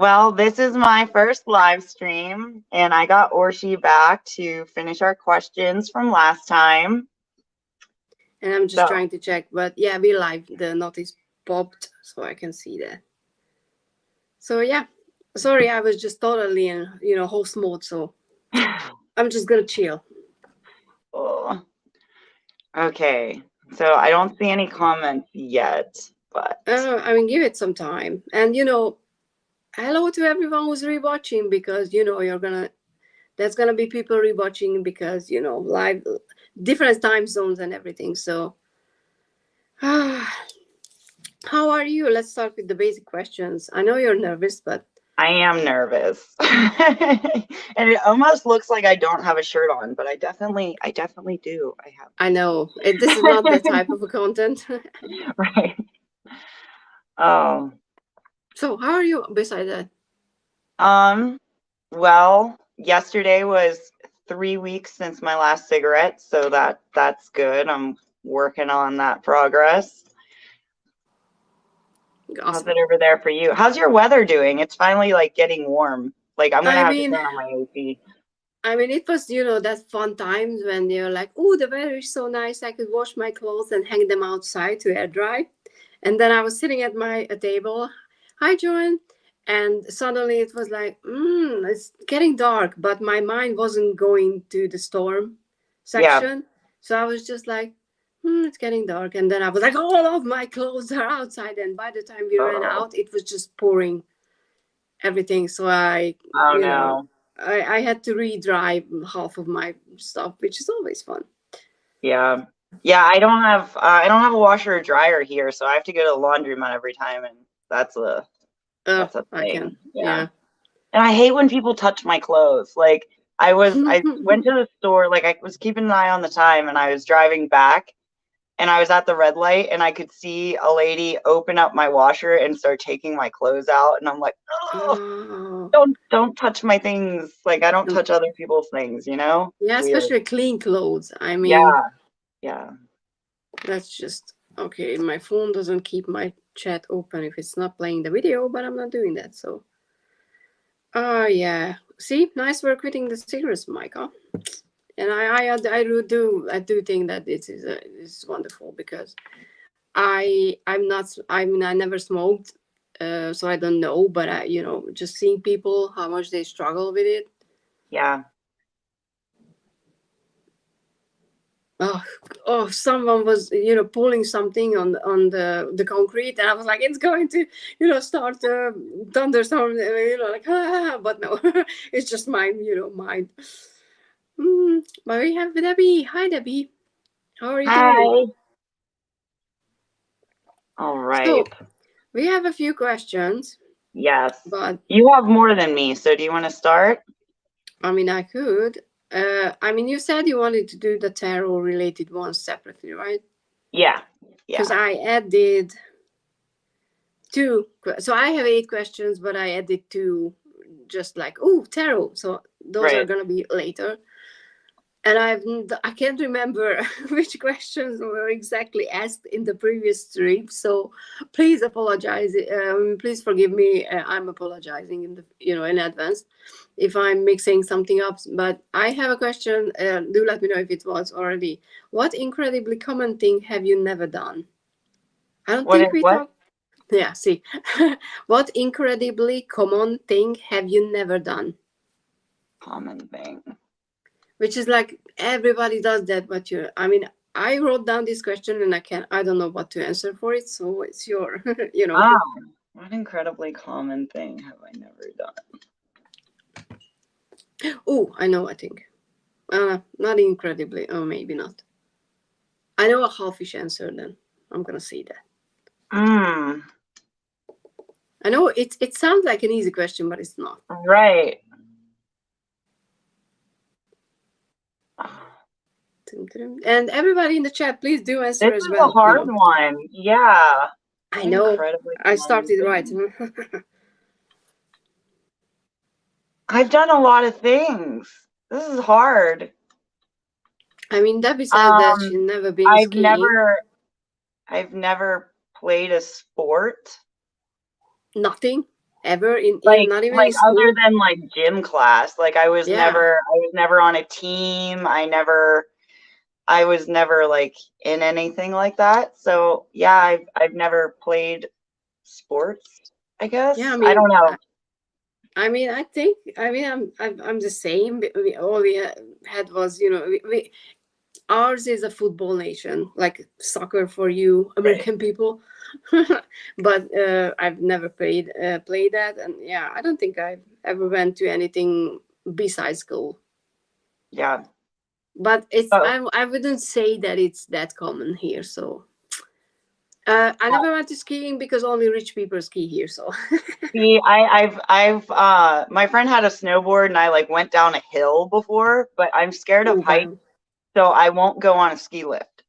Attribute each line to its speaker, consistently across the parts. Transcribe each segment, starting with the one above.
Speaker 1: Well, this is my first live stream, and I got Orsi back to finish our questions from last time.
Speaker 2: And I'm just trying to check, but yeah, we live. The notice popped, so I can see that. So yeah, sorry, I was just totally in host mode, so I'm just gonna chill.
Speaker 1: Oh. Okay, so I don't see any comments yet, but
Speaker 2: I mean, give it some time, and hello to everyone who's rewatching, because that's gonna be people rewatching because live, different time zones and everything. So how are you? Let's start with the basic questions. I know you're nervous, but
Speaker 1: I am nervous. And it almost looks like I don't have a shirt on, but I definitely do.
Speaker 2: I know this is not that type of a content.
Speaker 1: Right. Oh.
Speaker 2: So how are you beside that?
Speaker 1: Well, yesterday was 3 weeks since my last cigarette, so that's good. I'm working on that progress. Awesome. How's it over there for you? How's your weather doing? It's finally like getting warm. Like I'm gonna have to turn on my AC.
Speaker 2: I mean, it was, that fun times when you're like, oh, the weather is so nice. I could wash my clothes and hang them outside to air dry. And then I was sitting at my table. Hi, Joanne. And suddenly it was like, it's getting dark. But my mind wasn't going to the storm section. Yeah. So I was just like, it's getting dark. And then I was like, all of my clothes are outside. And by the time we ran out, it was just pouring everything. So I had to re-dry half of my stuff, which is always fun.
Speaker 1: Yeah. I don't have a washer or dryer here, so I have to go to the laundromat every time, and that's a thing. Yeah. And I hate when people touch my clothes. Like I went to the store, like I was keeping an eye on the time, and I was driving back, and I was at the red light, and I could see a lady open up my washer and start taking my clothes out, and I'm like, oh, don't touch my things. Like I don't touch other people's things, Yeah,
Speaker 2: especially clean clothes. I mean,
Speaker 1: yeah.
Speaker 2: That's just okay. My phone doesn't keep my chat open if it's not playing the video, but I'm not doing that. So, yeah. See, nice work quitting the cigarettes, Micah. And I do think that this is wonderful, because I never smoked, so I don't know, but I just seeing people how much they struggle with it.
Speaker 1: Yeah.
Speaker 2: Someone was pulling something on the concrete, and I was like, it's going to start a thunderstorm, but no. It's just mine. But we have Debbie. Hi, Debbie. How are you doing?
Speaker 1: All right.
Speaker 2: So we have a few questions.
Speaker 1: Yes,
Speaker 2: but
Speaker 1: you have more than me, so do you want to start?
Speaker 2: I mean, I could. You said you wanted to do the tarot related ones separately, right?
Speaker 1: Yeah.
Speaker 2: Because I added 2. So I have 8 questions, but I added 2, just like, tarot. So those are going to be later. And I can't remember which questions were exactly asked in the previous stream. So please apologize. Please forgive me. I'm apologizing in advance if I'm mixing something up. But I have a question. Do let me know if it was already. What incredibly common thing have you never done? I don't think we talked. Yeah, see. What incredibly common thing have you never done?
Speaker 1: Common thing.
Speaker 2: Which is like everybody does that, but I wrote down this question and I don't know what to answer for it, so it's your
Speaker 1: what incredibly common thing have I never
Speaker 2: done? I know, I think not incredibly, maybe not. I know a halfish answer, then I'm gonna say that. I know it sounds like an easy question, but it's not.
Speaker 1: Right.
Speaker 2: And everybody in the chat, please do answer
Speaker 1: this
Speaker 2: as well.
Speaker 1: This is a hard one. Yeah.
Speaker 2: I know. I started right.
Speaker 1: I've done a lot of things. This is hard.
Speaker 2: I mean, Debbie said that she's never been skiing.
Speaker 1: I've never played a sport.
Speaker 2: Nothing? ever in not even
Speaker 1: like
Speaker 2: in school?
Speaker 1: Other than like gym class. Like I was never on a team. I was never like in anything like that. So yeah, I've never played sports, I guess.
Speaker 2: Yeah,
Speaker 1: I don't know.
Speaker 2: I think I'm the same. All we had was, ours is a football nation, like soccer for you American people. But I've never played that, and yeah, I don't think I've ever went to anything besides school.
Speaker 1: Yeah.
Speaker 2: But I wouldn't say that it's that common here. So I never went to skiing because only rich people ski here. So
Speaker 1: see, I've my friend had a snowboard and I like went down a hill before, but I'm scared of heights, so I won't go on a ski lift.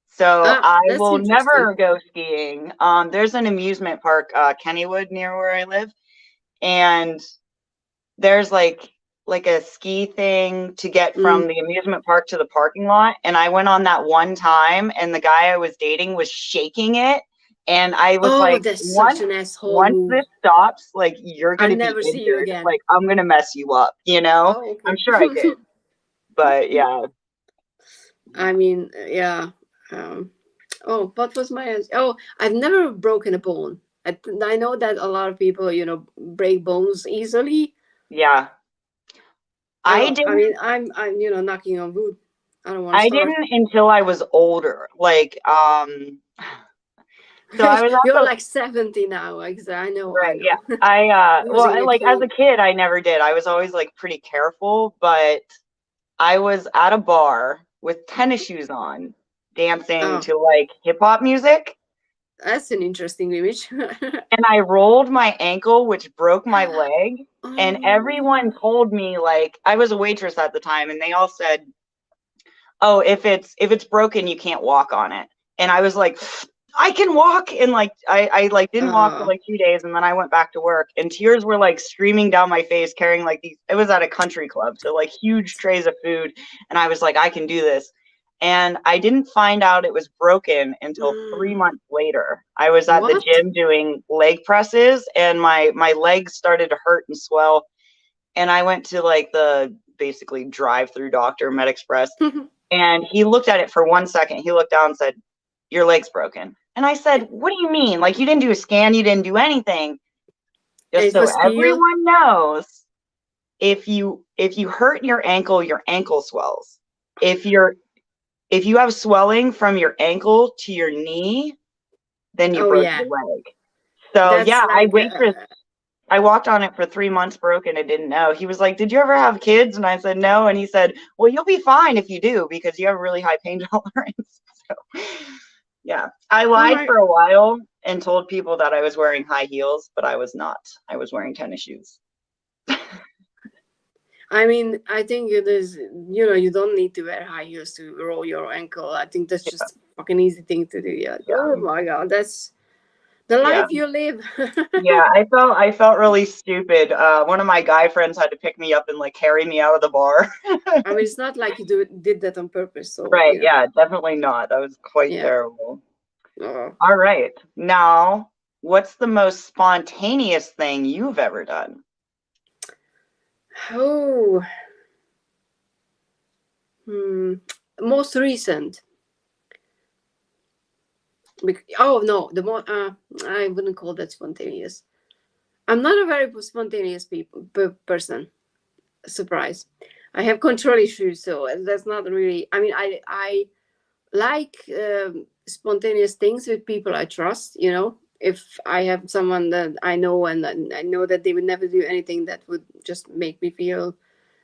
Speaker 1: So I will never go skiing. There's an amusement park, Kennywood, near where I live, and there's like a ski thing to get from the amusement park to the parking lot. And I went on that one time, and the guy I was dating was shaking it. And I was like,
Speaker 2: such an asshole
Speaker 1: once
Speaker 2: move.
Speaker 1: this stops, like you're gonna
Speaker 2: never
Speaker 1: be
Speaker 2: see you
Speaker 1: injured.
Speaker 2: again.
Speaker 1: Like I'm gonna mess you up, you know?
Speaker 2: Oh, okay.
Speaker 1: I'm sure I did. But yeah.
Speaker 2: I mean, yeah. What was my answer? Oh, I've never broken a bone. I know that a lot of people, break bones easily.
Speaker 1: Yeah. I didn't.
Speaker 2: I mean, I'm knocking on wood. I don't want to
Speaker 1: I
Speaker 2: start.
Speaker 1: didn't until I was older. Like, so I was also,
Speaker 2: you're like 70 now. I know.
Speaker 1: Right.
Speaker 2: I know.
Speaker 1: Yeah. Well, like as a kid, I never did. I was always like pretty careful, but I was at a bar with tennis shoes on, dancing to like hip hop music.
Speaker 2: That's an interesting image.
Speaker 1: And I rolled my ankle, which broke my leg. And everyone told me, like, I was a waitress at the time, and they all said, "Oh, if it's broken, you can't walk on it." And I was like, I can walk. And like I like didn't walk for like 2 days, and then I went back to work, and tears were like streaming down my face, carrying like these, it was at a country club, so like huge trays of food, and I was like, I can do this. And I didn't find out it was broken until 3 months later. I was at the gym doing leg presses, and my legs started to hurt and swell, and I went to like the basically drive-through doctor, MedExpress. And he looked at it for 1 second. He looked down and said, "Your leg's broken." And I said, "What do you mean? Like, you didn't do a scan, you didn't do anything." Just so everyone knows, if you hurt your ankle swells. If you have swelling from your ankle to your knee, then you broke your leg. So that's I walked on it for 3 months broken and didn't know. He was like, "Did you ever have kids?" And I said, "No." And he said, "Well, you'll be fine if you do, because you have a really high pain tolerance." So, yeah. I lied for a while and told people that I was wearing high heels, but I was not. I was wearing tennis shoes.
Speaker 2: I mean, I think it is, you don't need to wear high heels to roll your ankle. I think that's just a fucking easy thing to do. Yeah. Oh my God. That's the life you live.
Speaker 1: Yeah, I felt really stupid. One of my guy friends had to pick me up and like carry me out of the bar.
Speaker 2: I mean, it's not like you did that on purpose. So
Speaker 1: right, yeah, definitely not. That was quite terrible. All right, now, what's the most spontaneous thing you've ever done?
Speaker 2: Most recent. No, the more I wouldn't call that spontaneous. I'm not a very spontaneous person. Surprise. I have control issues, so that's not really. I mean, I like spontaneous things with people I trust. If I have someone that I know and I know that they would never do anything that would just make me feel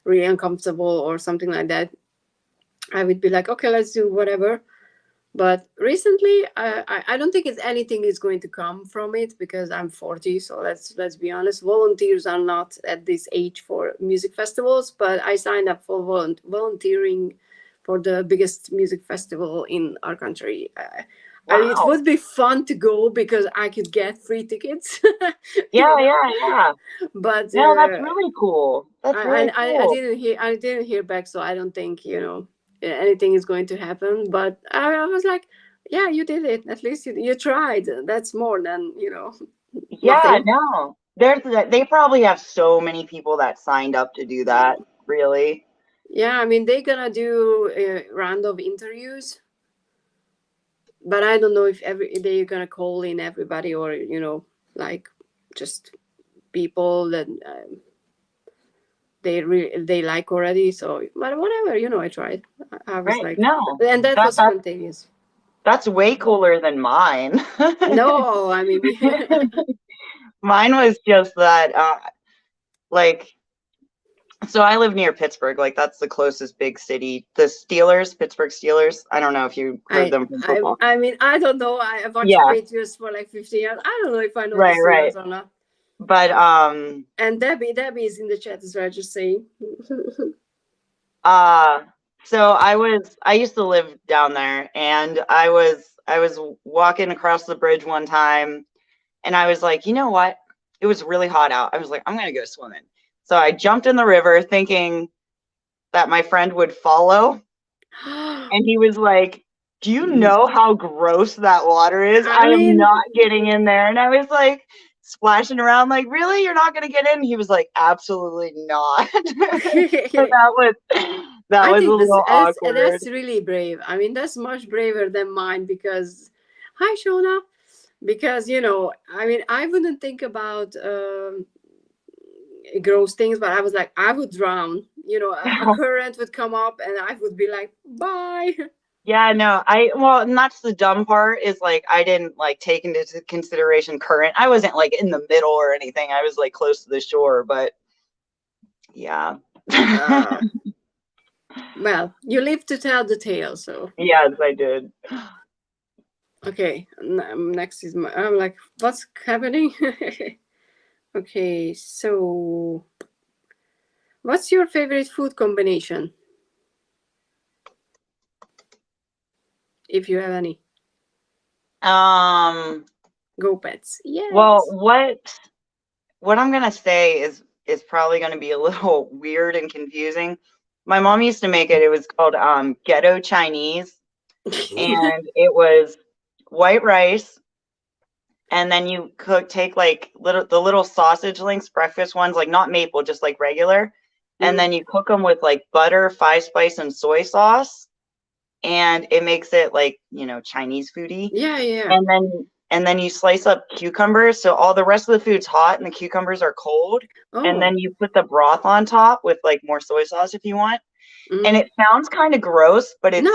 Speaker 2: really uncomfortable or something like that, I would be like, okay, let's do whatever. But recently, I don't think anything is going to come from it because I'm 40. So let's be honest. Volunteers are not at this age for music festivals, but I signed up for volunteering for the biggest music festival in our country. It would be fun to go because I could get free tickets.
Speaker 1: Yeah.
Speaker 2: But
Speaker 1: no, that's really cool. That's really cool.
Speaker 2: I didn't hear back, so I don't think anything is going to happen. But I was like, yeah, you did it. At least you tried. That's more than
Speaker 1: Yeah,
Speaker 2: nothing.
Speaker 1: no, They probably have so many people that signed up to do that, really.
Speaker 2: Yeah, I mean, they're gonna do a round of interviews, but I don't know if they're gonna call in everybody, or like just people that they like already. So, but whatever, I tried. I was
Speaker 1: Right.
Speaker 2: like,
Speaker 1: No,
Speaker 2: and that was spontaneous.
Speaker 1: that's way cooler than mine.
Speaker 2: No, I mean,
Speaker 1: Mine was just that, like, so I live near Pittsburgh. Like, that's the closest big city. The Steelers, Pittsburgh Steelers. I don't know if you heard them from football.
Speaker 2: I mean, I don't know. I've watched Patriots for like 15 years. I don't know if I know the Steelers or not.
Speaker 1: But
Speaker 2: and Debbie is in the chat as well, just saying.
Speaker 1: So I used to live down there, and I was walking across the bridge one time, and I was like, you know what? It was really hot out. I was like, I'm gonna go swimming. So I jumped in the river thinking that my friend would follow. And he was like, do you know how gross that water is? I am not getting in there. And I was like splashing around like, really? You're not going to get in? He was like, absolutely not. So that was a little awkward.
Speaker 2: That's really brave. I mean, that's much braver than mine because, hi, Shona. Because, I mean, I wouldn't think about gross things, but I was like, I would drown. A current would come up and I would be like, bye.
Speaker 1: Yeah, no, and that's the dumb part is like, I didn't like take into consideration current. I wasn't like in the middle or anything. I was like close to the shore, but yeah.
Speaker 2: Well, you live to tell the tale, so.
Speaker 1: Yes, I did.
Speaker 2: Okay, next is I'm like, what's happening? Okay, so what's your favorite food combination? If you have any. Go Pets. Yes.
Speaker 1: Well, what I'm gonna say is probably gonna be a little weird and confusing. My mom used to make it. It was called ghetto Chinese, and it was white rice, and then you take like the little sausage links, breakfast ones, like not maple, just like regular, and then you cook them with like butter, 5-spice, and soy sauce, and it makes it like Chinese foodie.
Speaker 2: Yeah.
Speaker 1: And then you slice up cucumbers, so all the rest of the food's hot and the cucumbers are cold. And then you put the broth on top with like more soy sauce if you want. And it sounds kind of gross, but it's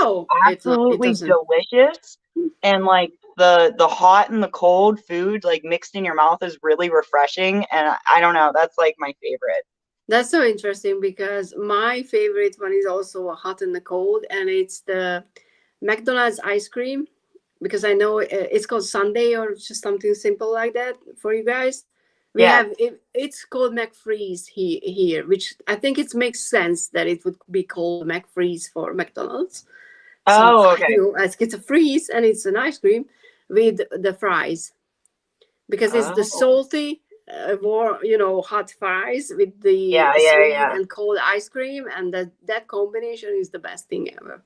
Speaker 1: absolutely delicious. And like the hot and the cold food like mixed in your mouth is really refreshing. And I don't know, that's like my favorite.
Speaker 2: That's so interesting because my favorite one is also a hot and the cold, and it's the McDonald's ice cream, because I know it's called Sunday or just something simple like that for you guys. We have it's called McFreeze here, which I think it makes sense that it would be called McFreeze for McDonald's.
Speaker 1: Oh, okay.
Speaker 2: It's a freeze and it's an ice cream with the fries, because it's the salty hot fries with the sweet and cold ice cream, and that combination is the best thing ever.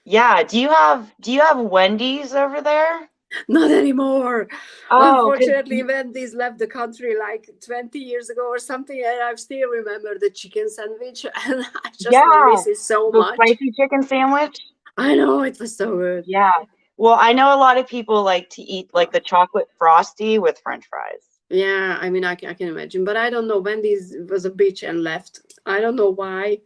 Speaker 1: Yeah. Do you have Wendy's over there?
Speaker 2: Not anymore. Unfortunately, Wendy's left the country like 20 years ago or something, and I still remember the chicken sandwich, and I just miss it so much.
Speaker 1: Spicy chicken sandwich.
Speaker 2: I know, it was so good.
Speaker 1: Yeah. Well, I know a lot of people like to eat like the chocolate frosty with French fries.
Speaker 2: Yeah, I mean, I can imagine, but I don't know. Wendy's was a bitch and left. I don't know why,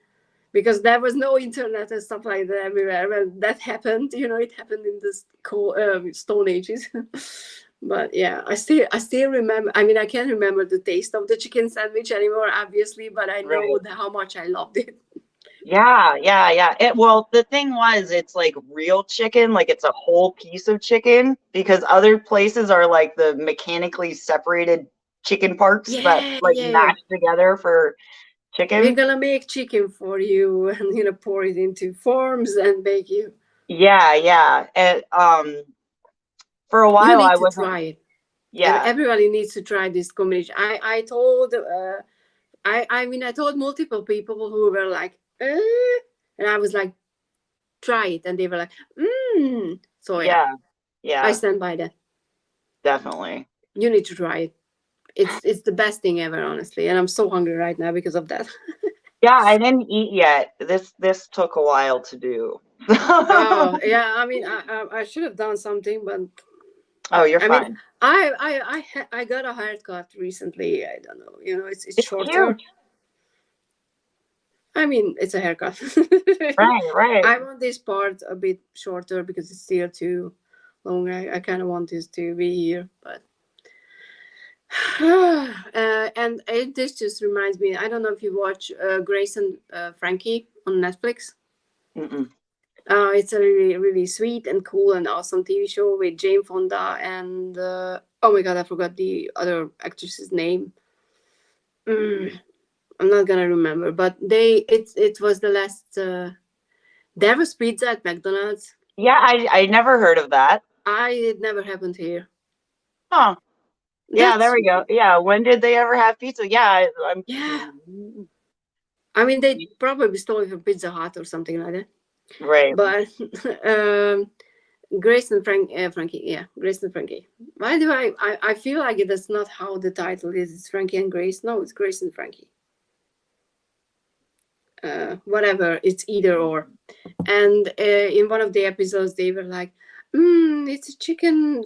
Speaker 2: because there was no internet and stuff like that everywhere when that happened. It happened in the Stone Ages. But yeah, I still remember. I mean, I can't remember the taste of the chicken sandwich anymore, obviously, but I know how much I loved it.
Speaker 1: Yeah. Well, the thing was, it's like real chicken, like it's a whole piece of chicken, because other places are like the mechanically separated chicken parts that like match together for chicken.
Speaker 2: We're gonna make chicken for you and pour it into forms and bake you.
Speaker 1: Yeah. And for a while I was
Speaker 2: try it.
Speaker 1: Yeah.
Speaker 2: Everybody needs to try this combination. I told I told multiple people who were like, and I was like, try it, and they were like, So yeah, I stand by that.
Speaker 1: Definitely.
Speaker 2: You need to try it. it's the best thing ever, honestly, and I'm so hungry right now because of that.
Speaker 1: Yeah, I didn't eat yet. This took a while to do.
Speaker 2: Oh yeah, I mean, I should have done something, but
Speaker 1: oh, you're
Speaker 2: I mean,
Speaker 1: fine.
Speaker 2: I got a haircut recently. I don't know, it's
Speaker 1: It's
Speaker 2: shorter.
Speaker 1: cute.
Speaker 2: I mean, it's a haircut.
Speaker 1: Right.
Speaker 2: I want this part a bit shorter because it's still too long. I kind of want this to be here, but and this just reminds me. I don't know if you watch Grace and Frankie on Netflix.
Speaker 1: Mm-mm.
Speaker 2: It's a really, really sweet and cool and awesome TV show with Jane Fonda and oh my god, I forgot the other actress's name. I'm not gonna remember, but it was the last. There was pizza at McDonald's.
Speaker 1: Yeah, I never heard of that.
Speaker 2: It never happened here.
Speaker 1: Huh. Yeah, there we go. Yeah, when did they ever have pizza? Yeah, I'm.
Speaker 2: Yeah. I mean, they probably stole it from Pizza Hut or something like that.
Speaker 1: Right.
Speaker 2: But Grace and Frankie, yeah, Grace and Frankie. Why do I feel like that's not how the title is? It's Frankie and Grace. No, it's Grace and Frankie. Whatever, it's either or. And in one of the episodes, they were like, it's a chicken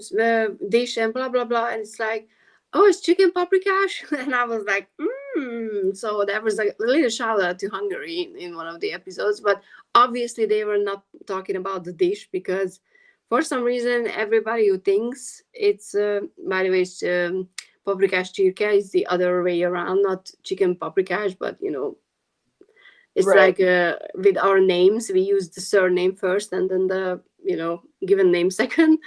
Speaker 2: dish and blah blah blah, and it's like, oh, it's chicken paprikash, and I was like, So that was a little shout out to Hungary in one of the episodes, but obviously they were not talking about the dish because for some reason everybody who thinks it's by the way it's paprikash csirke is the other way around, not chicken paprikash, but it's right. Like with our names, we use the surname first and then the given name second.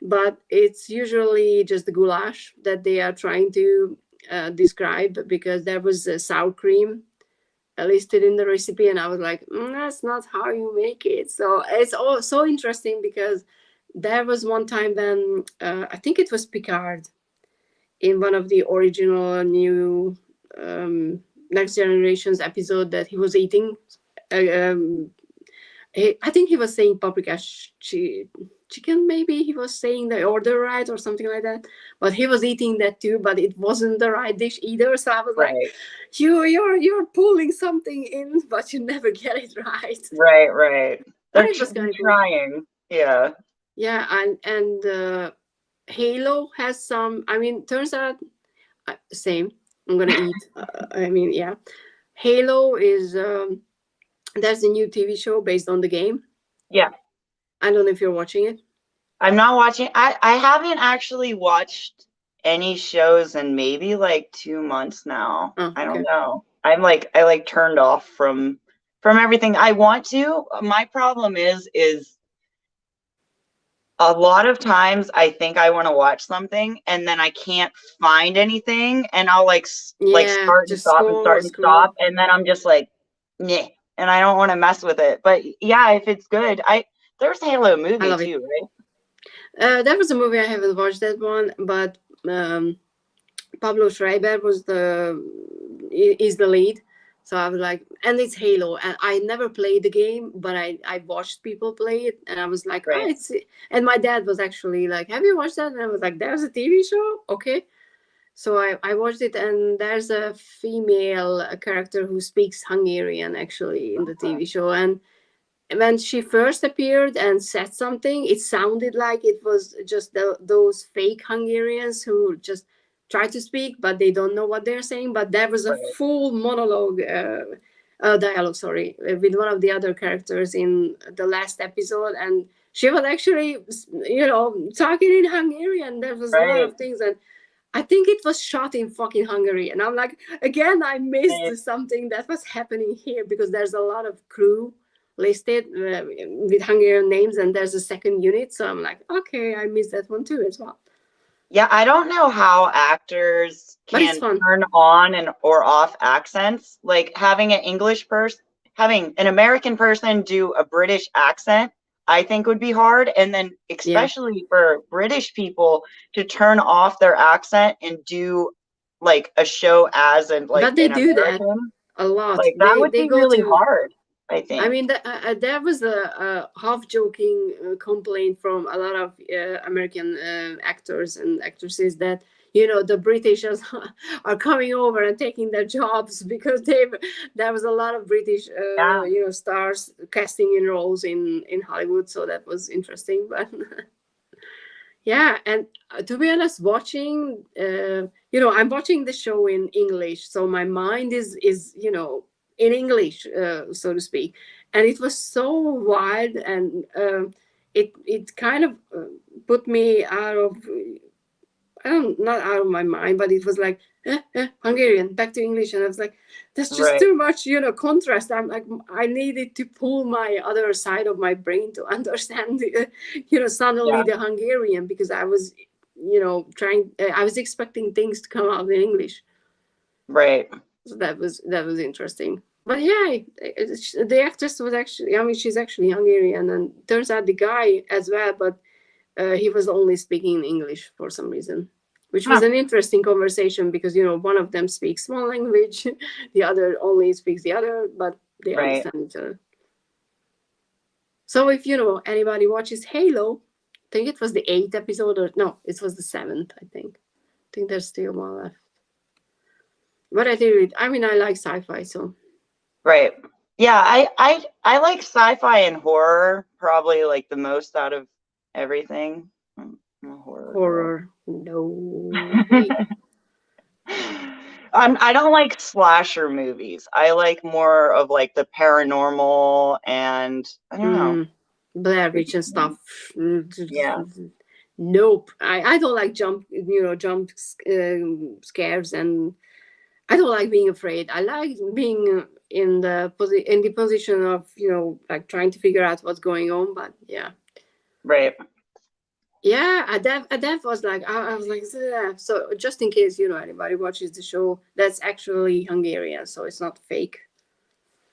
Speaker 2: But it's usually just the goulash that they are trying to describe because there was sour cream listed in the recipe, and I was like, that's not how you make it. So it's all so interesting because there was one time when I think it was Picard in one of the original new Next Generations episode that he was eating. I think he was saying paprikash chicken, maybe he was saying the order right or something like that. But he was eating that too, but it wasn't the right dish either. So I was right. Like, you're pulling something in, but you never get it right.
Speaker 1: Right.
Speaker 2: But it was kind of
Speaker 1: trying. Cool. Yeah.
Speaker 2: Yeah, and Halo has some. I mean, turns out same. I'm gonna eat. I mean, yeah. Halo is there's a new TV show based on the game.
Speaker 1: Yeah.
Speaker 2: I don't know if you're watching it.
Speaker 1: I'm not watching. I haven't actually watched any shows in maybe like 2 months now.
Speaker 2: Oh, okay.
Speaker 1: I don't know. I turned off from everything. I want to. My problem is a lot of times I think I want to watch something and then I can't find anything, and I'll like start and stop and start and stop, and then I'm just like, nah, and I don't want to mess with it. But yeah, if it's good, there's Halo movie too, right?
Speaker 2: That was a movie I haven't watched that one, but Pablo Schreiber is the lead. So I was like, and it's Halo, and I never played the game, but I watched people play it, and I was like, right. Oh, it's. And my dad was actually like, have you watched that? And I was like, there's a TV show, okay. So I watched it, and there's a female character who speaks Hungarian actually in the TV show, and when she first appeared and said something, it sounded like it was just those fake Hungarians who just try to speak, but they don't know what they're saying. But there was a full monologue, dialogue, sorry, with one of the other characters in the last episode. And she was actually, talking in Hungarian. There was a lot of things. And I think it was shot in fucking Hungary. And I'm like, again, I missed something that was happening here because there's a lot of crew listed with Hungarian names, and there's a second unit. So I'm like, okay, I missed that one too as well.
Speaker 1: Yeah, I don't know how actors can turn on or off accents. Like having an American person do a British accent, I think would be hard. And then especially for British people to turn off their accent and do like a show as but they do American,
Speaker 2: that a lot.
Speaker 1: Like that would be really hard. I think.
Speaker 2: I mean, there was a half-joking complaint from a lot of American actors and actresses that the British are coming over and taking their jobs, because there was a lot of British stars casting in roles in Hollywood, so that was interesting. But yeah, and to be honest, watching I'm watching the show in English, so my mind is in English, so to speak, and it was so wild, and it kind of put me out of, not out of my mind, but it was like Hungarian back to English, and I was like, that's just too much, contrast. I'm like, I needed to pull my other side of my brain to understand, suddenly the Hungarian, because I was, I was expecting things to come out in English.
Speaker 1: Right.
Speaker 2: So that was interesting. But yeah, the actress was actually, she's actually Hungarian, and turns out the guy as well, but he was only speaking English for some reason, which was an interesting conversation, because one of them speaks one language, the other only speaks the other, but they understand each other. So if anybody watches Halo, I think it was the 8th episode, or no, it was the 7th. I think there's still one left. But I like sci-fi, so.
Speaker 1: Right. Yeah, I like sci-fi and horror probably like the most out of everything. I'm a
Speaker 2: horror. No.
Speaker 1: I don't like slasher movies. I like more of like the paranormal, and I don't know,
Speaker 2: Blair Witch and stuff.
Speaker 1: Yeah.
Speaker 2: Nope. I don't like jump scares, and I don't like being afraid. I like being in the position of like trying to figure out what's going on. But yeah.
Speaker 1: Right.
Speaker 2: Yeah, Adev was like, I was like, so just in case anybody watches the show, that's actually Hungarian, so it's not fake.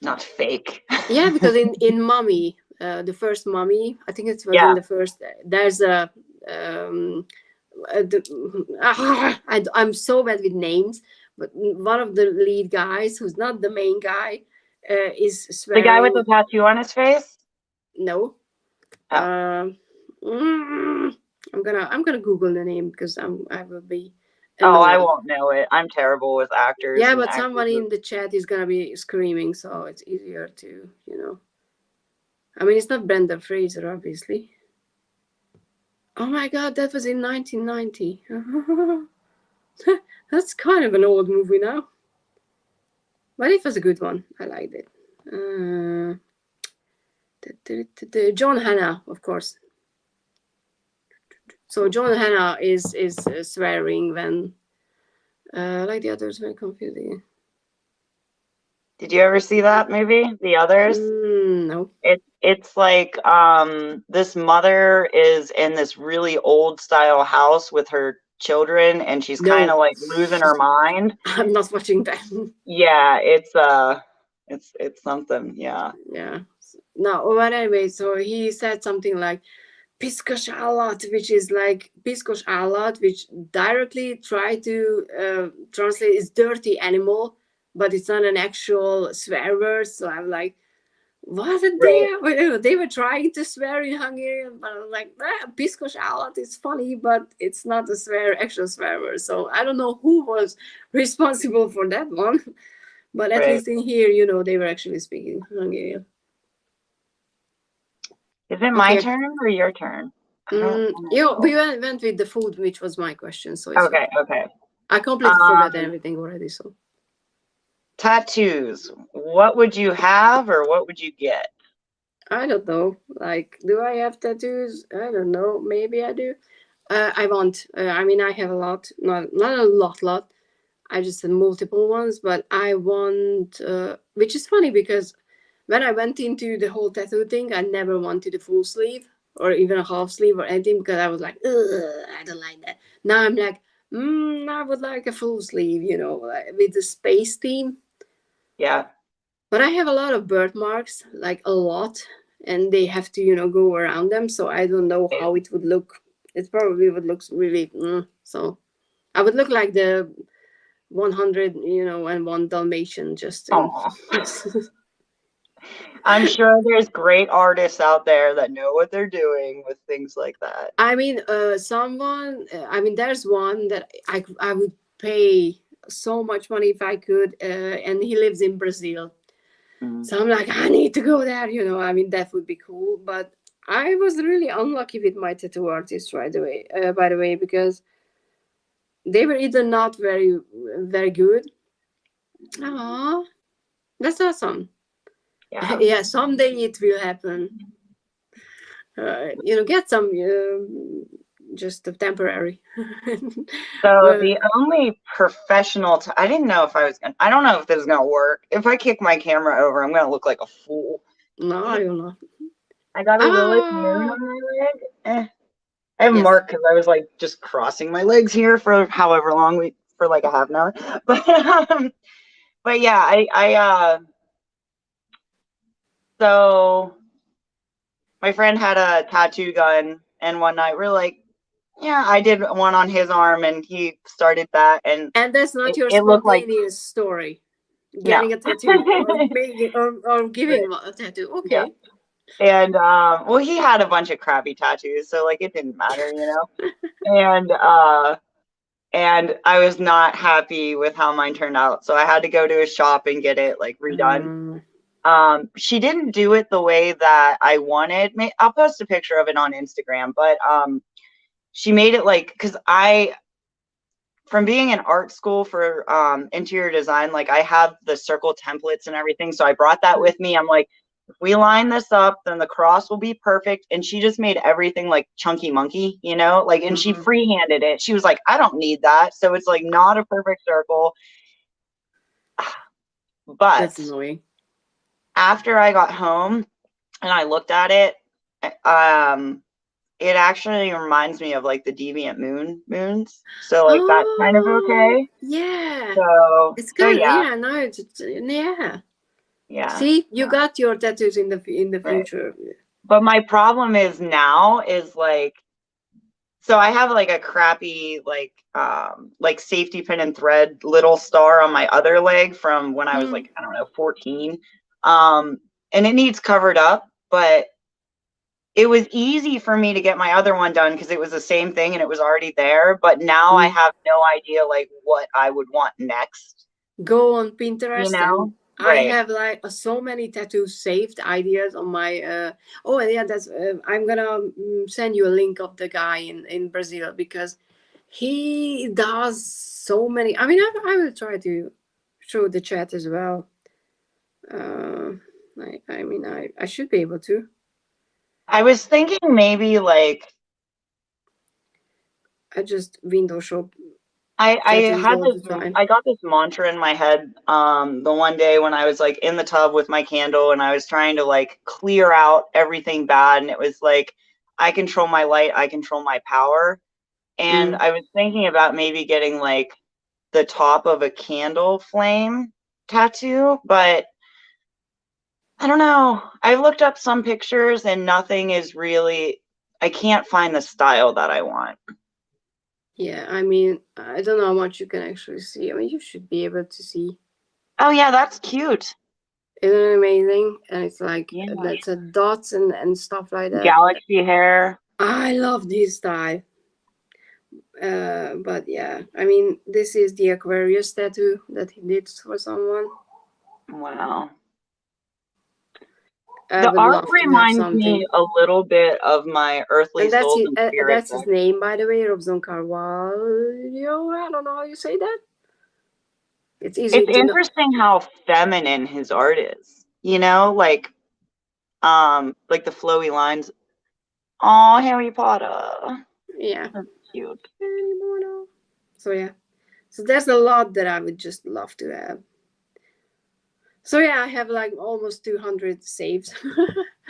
Speaker 1: Not fake.
Speaker 2: Yeah, because in Mummy, the first Mummy, I think it was in the first. There's I'm so bad with names, but one of the lead guys, who's not the main guy, is swearing.
Speaker 1: The guy with the tattoo on his face?
Speaker 2: No. Oh. I'm gonna Google the name, because I will be.
Speaker 1: I won't know it. I'm terrible with actors.
Speaker 2: Yeah, but somebody in the chat is gonna be screaming, so it's easier to it's not Brenda Fraser, obviously. Oh my God, that was in 1990. That's kind of an old movie now, but it was a good one. I liked it. John Hannah, of course. So John Hannah is swearing when, like the others, were confusing.
Speaker 1: Did you ever see that movie, The Others?
Speaker 2: No.
Speaker 1: It's like this mother is in this really old style house with her children, and she's kind of like losing her mind.
Speaker 2: I'm not watching that.
Speaker 1: Yeah, it's something. Yeah.
Speaker 2: Yeah. No, but anyway, so he said something like piszkos állat, which is like piszkos állat, which directly try to translate is dirty animal, but it's not an actual swear word. So I'm like, what are they were trying to swear in Hungarian, but I'm like, piszkos állat is funny, but it's not a actual swear word. So I don't know who was responsible for that one, but at least in here, they were actually speaking Hungarian.
Speaker 1: Is it my turn or your turn?
Speaker 2: We went with the food, which was my question. So it's
Speaker 1: okay.
Speaker 2: I completely forgot everything already. So
Speaker 1: tattoos. What would you have, or what would you get?
Speaker 2: I don't know. Like, do I have tattoos? I don't know. Maybe I do. I want. I have a lot. Not a lot. I just have multiple ones, but I want. Which is funny, because when I went into the whole tattoo thing, I never wanted a full sleeve or even a half sleeve or anything, because I was like, I don't like that. Now I'm like, I would like a full sleeve, with the space theme.
Speaker 1: Yeah.
Speaker 2: But I have a lot of birthmarks, like a lot, and they have to, go around them. So I don't know how it would look. It probably would look really, so I would look like the 100, and one Dalmatian, just. I'm
Speaker 1: sure there's great artists out there that know what they're doing with things like that.
Speaker 2: I mean, there's one that I would pay so much money if I could, and he lives in Brazil. So I'm like, I need to go there, I mean, that would be cool. But I was really unlucky with my tattoo artist by the way, because they were either not very, very good. Oh, that's awesome. Yeah. Yeah, someday it will happen. Get some just a temporary.
Speaker 1: So the only professional, I didn't know if I was gonna, I don't know if this is gonna work. If I kick my camera over, I'm gonna look like a fool.
Speaker 2: No, I don't know.
Speaker 1: I got a Lilith moon on my leg. I have a mark because I was like just crossing my legs here for however long for like a half an hour. But yeah, so my friend had a tattoo gun, and one night we're like, yeah, I did one on his arm, and he started that, and
Speaker 2: that's not your spontaneous story. Getting a tattoo or giving a tattoo. Okay.
Speaker 1: Yeah. And well, he had a bunch of crappy tattoos, so like it didn't matter, and I was not happy with how mine turned out, so I had to go to a shop and get it like redone. She didn't do it the way that I wanted. I'll post a picture of it on Instagram, but she made it like, because from being in art school for interior design, like I have the circle templates and everything, so I brought that with me. I'm like, if we line this up, then the cross will be perfect. And she just made everything like chunky monkey, like, and she freehanded it. She was like, I don't need that. So it's like not a perfect circle. But
Speaker 2: that's annoying.
Speaker 1: After I got home and I looked at it, it actually reminds me of like the deviant moons. So like that's kind of okay.
Speaker 2: Yeah.
Speaker 1: So
Speaker 2: it's good.
Speaker 1: Yeah.
Speaker 2: Yeah. See, you got your tattoos in the future.
Speaker 1: Right. But my problem is now is like, so I have like a crappy like safety pin and thread little star on my other leg from when I was like, I don't know, 14. And it needs covered up, but it was easy for me to get my other one done because it was the same thing and it was already there. But now I have no idea like what I would want next.
Speaker 2: Go on Pinterest. Right. I have like so many tattoos saved ideas on my that's I'm gonna send you a link of the guy in Brazil, because he does so many. I mean, I will try to show the chat as well. I should be able to.
Speaker 1: I was thinking maybe like
Speaker 2: I just window shop.
Speaker 1: I got this mantra in my head the one day when I was like in the tub with my candle and I was trying to like clear out everything bad, and it was like, I control my light, I control my power. And I was thinking about maybe getting like the top of a candle flame tattoo, but I don't know. I've looked up some pictures and nothing is really, I can't find the style that I want.
Speaker 2: Yeah, I mean, I don't know how much you can actually see. I mean, you should be able to see.
Speaker 1: Oh yeah, that's cute.
Speaker 2: Isn't it amazing? And it's like, that's a dots and stuff like that.
Speaker 1: Galaxy hair.
Speaker 2: I love this style. But yeah, I mean, this is the Aquarius tattoo that he did for someone.
Speaker 1: Wow. The art reminds me a little bit of my earthly souls and spirits.
Speaker 2: That's his name, by the way, Robson Carvalho. I don't know how you say that. It's easy.
Speaker 1: It's interesting how feminine his art is. Like the flowy lines. Oh, Harry Potter.
Speaker 2: Yeah.
Speaker 1: That's cute.
Speaker 2: Harry Potter. So yeah. So there's a lot that I would just love to have. So yeah, I have like almost 200 saves.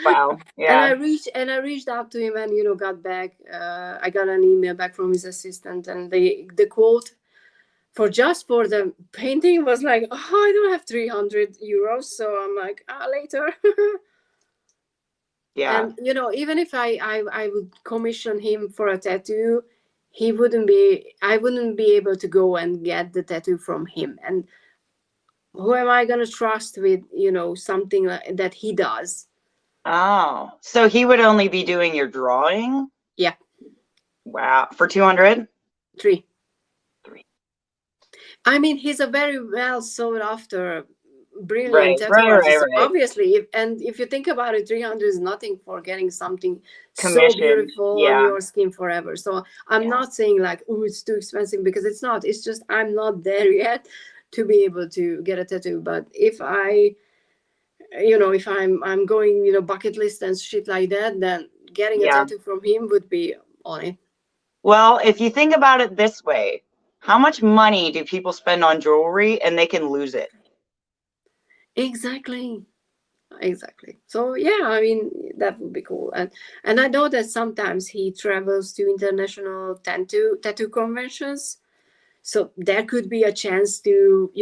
Speaker 1: Wow. Yeah.
Speaker 2: And I reached out to him and got back. I got an email back from his assistant, and the quote for the painting was like, oh, I don't have 300 euros. So I'm like, later.
Speaker 1: Yeah.
Speaker 2: And even if I would commission him for a tattoo, I wouldn't be able to go and get the tattoo from him. And who am I going to trust with, something that he does?
Speaker 1: Oh, so he would only be doing your drawing?
Speaker 2: Yeah.
Speaker 1: Wow. For 200?
Speaker 2: 3. I mean, he's a very well sought after, brilliant tattoo artist.
Speaker 1: Right.
Speaker 2: Obviously, if you think about it, 300 is nothing for getting something so
Speaker 1: Commissioned.
Speaker 2: beautiful on your skin forever. So I'm not saying like, oh, it's too expensive, because it's not. It's just I'm not there yet to be able to get a tattoo. But if if I'm going, bucket list and shit like that, then getting a tattoo from him would be on it.
Speaker 1: Well, if you think about it this way, how much money do people spend on jewelry and they can lose it?
Speaker 2: Exactly. So yeah, I mean, that would be cool. And I know that sometimes he travels to international tattoo conventions. So there could be a chance to,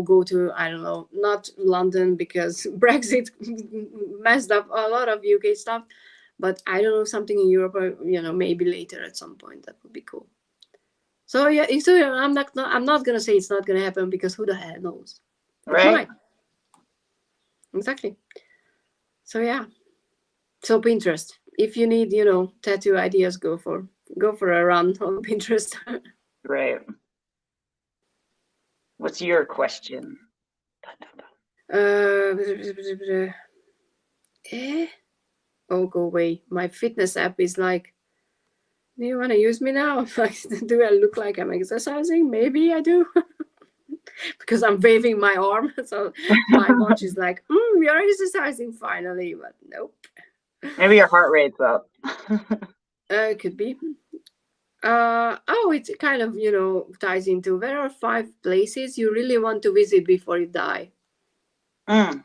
Speaker 2: go to, I don't know, not London, because Brexit messed up a lot of UK stuff, but I don't know, something in Europe, or, maybe later at some point. That would be cool. So yeah, I'm not gonna say it's not gonna happen, because who the hell knows? It might. Exactly. So yeah. So Pinterest. If you need, tattoo ideas, go for a run on Pinterest.
Speaker 1: Right. What's your question?
Speaker 2: Oh, go away. My fitness app is like, do you want to use me now? Do I look like I'm exercising? Maybe I do. Because I'm waving my arm. So my watch is like, you're exercising finally. But nope.
Speaker 1: Maybe your heart rate's up.
Speaker 2: It could be. It kind of, ties into, where are 5 places you really want to visit before you die?
Speaker 1: Well,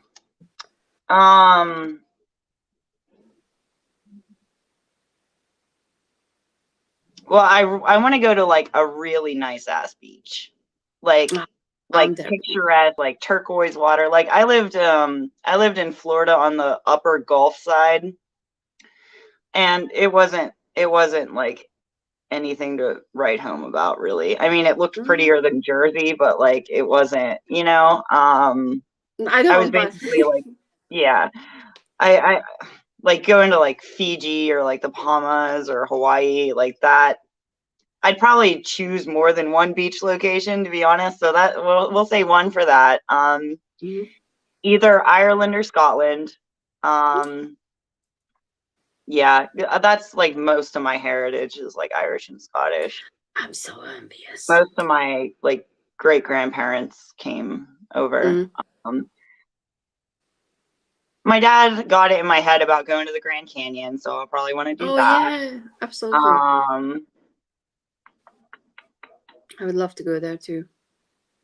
Speaker 1: I want to go to like a really nice ass beach, like picturesque, like turquoise water. Like I lived in Florida on the upper Gulf side, and it wasn't like anything to write home about, really. I mean, it looked prettier than Jersey, but like it wasn't,
Speaker 2: I
Speaker 1: was basically like, yeah, I like going to like Fiji or like the Bahamas or Hawaii, like that. I'd probably choose more than one beach location, to be honest. So that we'll say one for that. Either Ireland or Scotland. Yeah, that's like most of my heritage is like Irish and Scottish.
Speaker 2: I'm so envious.
Speaker 1: Most of my like great grandparents came over. My dad got it in my head about going to the Grand Canyon, so I'll probably want to do that.
Speaker 2: Yeah, absolutely. I would love to go there too.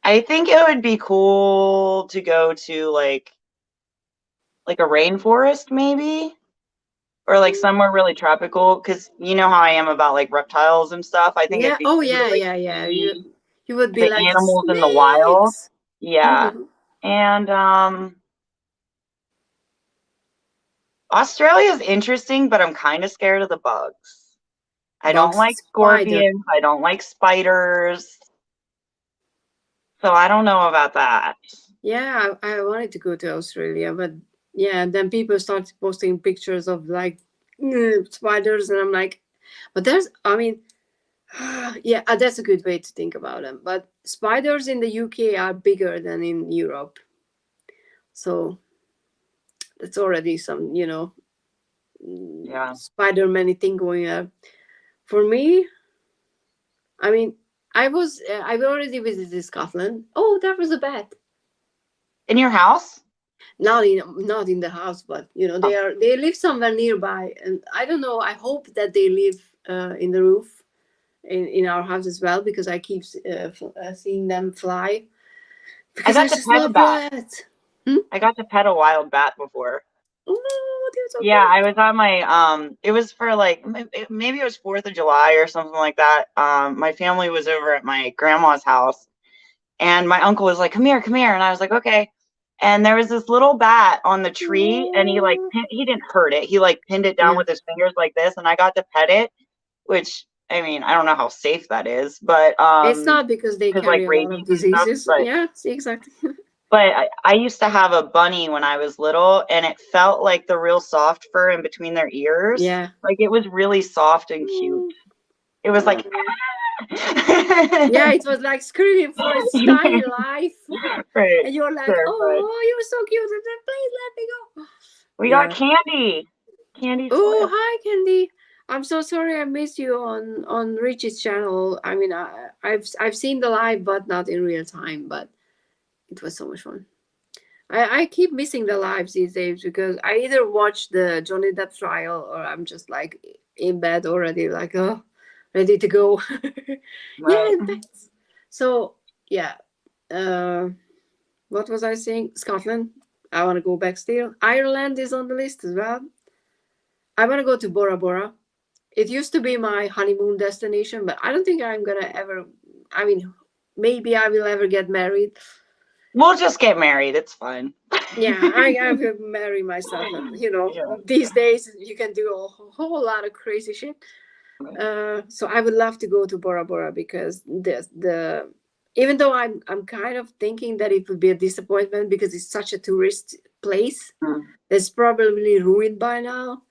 Speaker 1: I think it would be cool to go to like a rainforest, maybe, or like somewhere really tropical, because you know how I am about like reptiles and stuff. I think it'd be cool to, like,
Speaker 2: yeah. You would be
Speaker 1: the
Speaker 2: like
Speaker 1: animals
Speaker 2: snakes
Speaker 1: in the wild. Yeah. And Australia is interesting, but I'm kind of scared of the bugs. I don't like scorpions. I don't like spiders. So I don't know about that.
Speaker 2: Yeah, I wanted to go to Australia, but yeah, then people started posting pictures of like spiders, and I'm like, but yeah, that's a good way to think about them. But spiders in the UK are bigger than in Europe, so that's already some, Spider-Man thing going on. For me, I mean, I've already visited Scotland. Oh, that was a bat.
Speaker 1: In your house?
Speaker 2: Not in the house, but they live somewhere nearby, and I don't know. I hope that they live in the roof in our house as well, because I keep seeing them fly. Because I just love bats.
Speaker 1: I got to pet a wild bat before.
Speaker 2: Oh, so
Speaker 1: yeah, I was on my it was for like maybe it was 4th of July or something like that. My family was over at my grandma's house, and my uncle was like, come here, and I was like, okay. And there was this little bat on the tree, and he didn't hurt it. He like pinned it down with his fingers like this, and I got to pet it, which, I mean, I don't know how safe that is, but
Speaker 2: it's not, because they carry
Speaker 1: like
Speaker 2: a lot of diseases.
Speaker 1: Stuff,
Speaker 2: yeah, see, exactly.
Speaker 1: But I used to have a bunny when I was little, and it felt like the real soft fur in between their ears.
Speaker 2: Yeah.
Speaker 1: Like it was really soft and cute. It was like
Speaker 2: yeah, it was like screaming for its tiny life.
Speaker 1: Right.
Speaker 2: And you're like, oh, you're so cute. Please let me go.
Speaker 1: We got Candy. Candy.
Speaker 2: Oh, hi, Candy. I'm so sorry I missed you on Richie's channel. I mean, I've seen the live, but not in real time. But it was so much fun. I keep missing the lives these days because I either watch the Johnny Depp trial or I'm just like in bed already, like ready to go. Yeah, in bed. So yeah, what was I saying? Scotland. I want to go back still. Ireland is on the list as well. I want to go to Bora Bora. It used to be my honeymoon destination, but I don't think I'm gonna ever. I mean, maybe I will ever get married.
Speaker 1: We'll just get married. It's fine.
Speaker 2: Yeah, I will marry myself, and these days you can do a whole lot of crazy shit. So I would love to go to Bora Bora because the even though I'm kind of thinking that it would be a disappointment because it's such a tourist place that's probably ruined by now.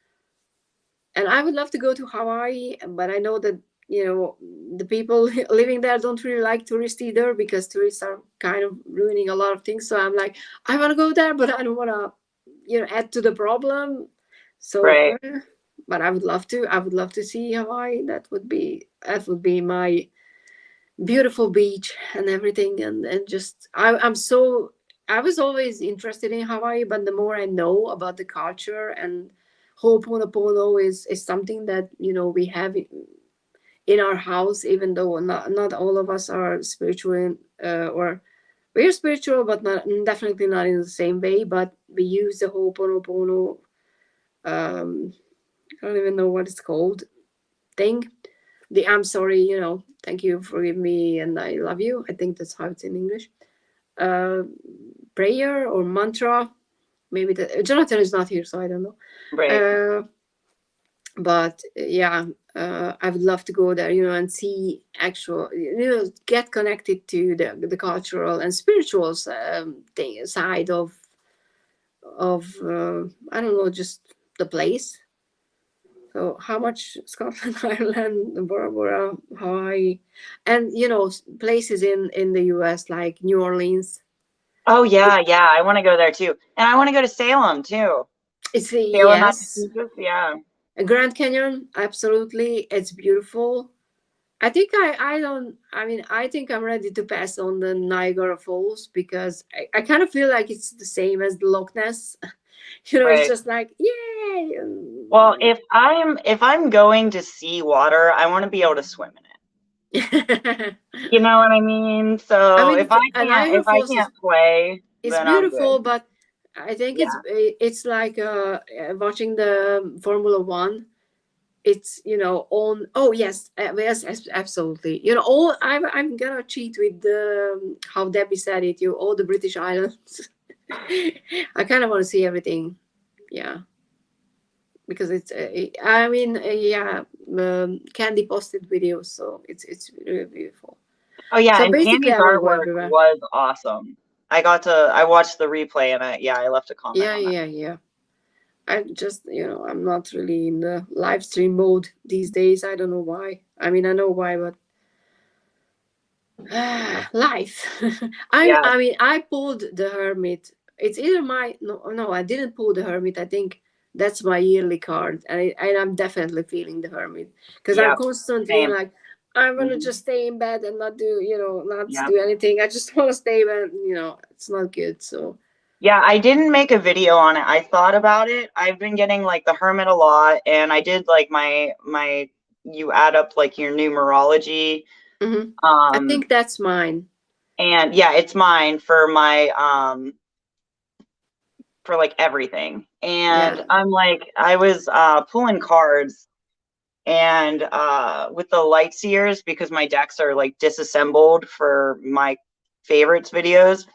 Speaker 2: And I would love to go to Hawaii, but I know that the people living there don't really like tourists either because tourists are kind of ruining a lot of things. So I'm like, I want to go there, but I don't want to add to the problem. So but I would love to see Hawaii. That would be my beautiful beach and everything. And just I was always interested in Hawaii, but the more I know about the culture, and Ho'oponopono is something that we have in our house, even though not all of us are spiritual, or we're spiritual, but definitely not in the same way. But we use the Ho'oponopono, I don't even know what it's called, thing. The I'm sorry, thank you, forgive me, and I love you. I think that's how it's in English. Prayer or mantra. Maybe Jonathan is not here, so I don't know. But yeah, I would love to go there, and see actual, get connected to the cultural and spiritual side of I don't know, just the place. So how much Scotland, Ireland, Bora Bora, Hawaii, and places in the US like New Orleans.
Speaker 1: Oh yeah, I want to go there too, and I want to go to Salem too.
Speaker 2: Salem,
Speaker 1: Massachusetts, yeah.
Speaker 2: Grand Canyon, absolutely, it's beautiful. I think I think I'm ready to pass on the Niagara Falls because I kind of feel like it's the same as the Loch Ness. It's just like, yay.
Speaker 1: Well, if I'm going to see water, I want to be able to swim in it. You know what I mean? So if I can't play,
Speaker 2: it's beautiful, but I think it's like watching the Formula One. It's on. Oh yes, absolutely. I'm gonna cheat with the how Debbie said it. All the British Islands. I kind of want to see everything. Yeah, because it's. Candy posted videos, so it's really beautiful.
Speaker 1: Oh yeah, so and Candy's artwork was awesome. I watched the replay, and I left a comment.
Speaker 2: Yeah. I just, I'm not really in the live stream mode these days. I don't know why. I mean, I know why, but life. I pulled the Hermit. It's either no, I didn't pull the Hermit. I think that's my yearly card, and I'm definitely feeling the Hermit because I'm constantly like, I want to just stay in bed and not do, do anything. I just want to stay, but it's not good. So.
Speaker 1: Yeah, I didn't make a video on it. I thought about it. I've been getting like the Hermit a lot, and I did like my you add up like your numerology.
Speaker 2: Mm-hmm. I think that's mine.
Speaker 1: And yeah, it's mine for my for like everything. And I'm like, I was pulling cards, and with the light seers, because my decks are like disassembled for my favorites videos.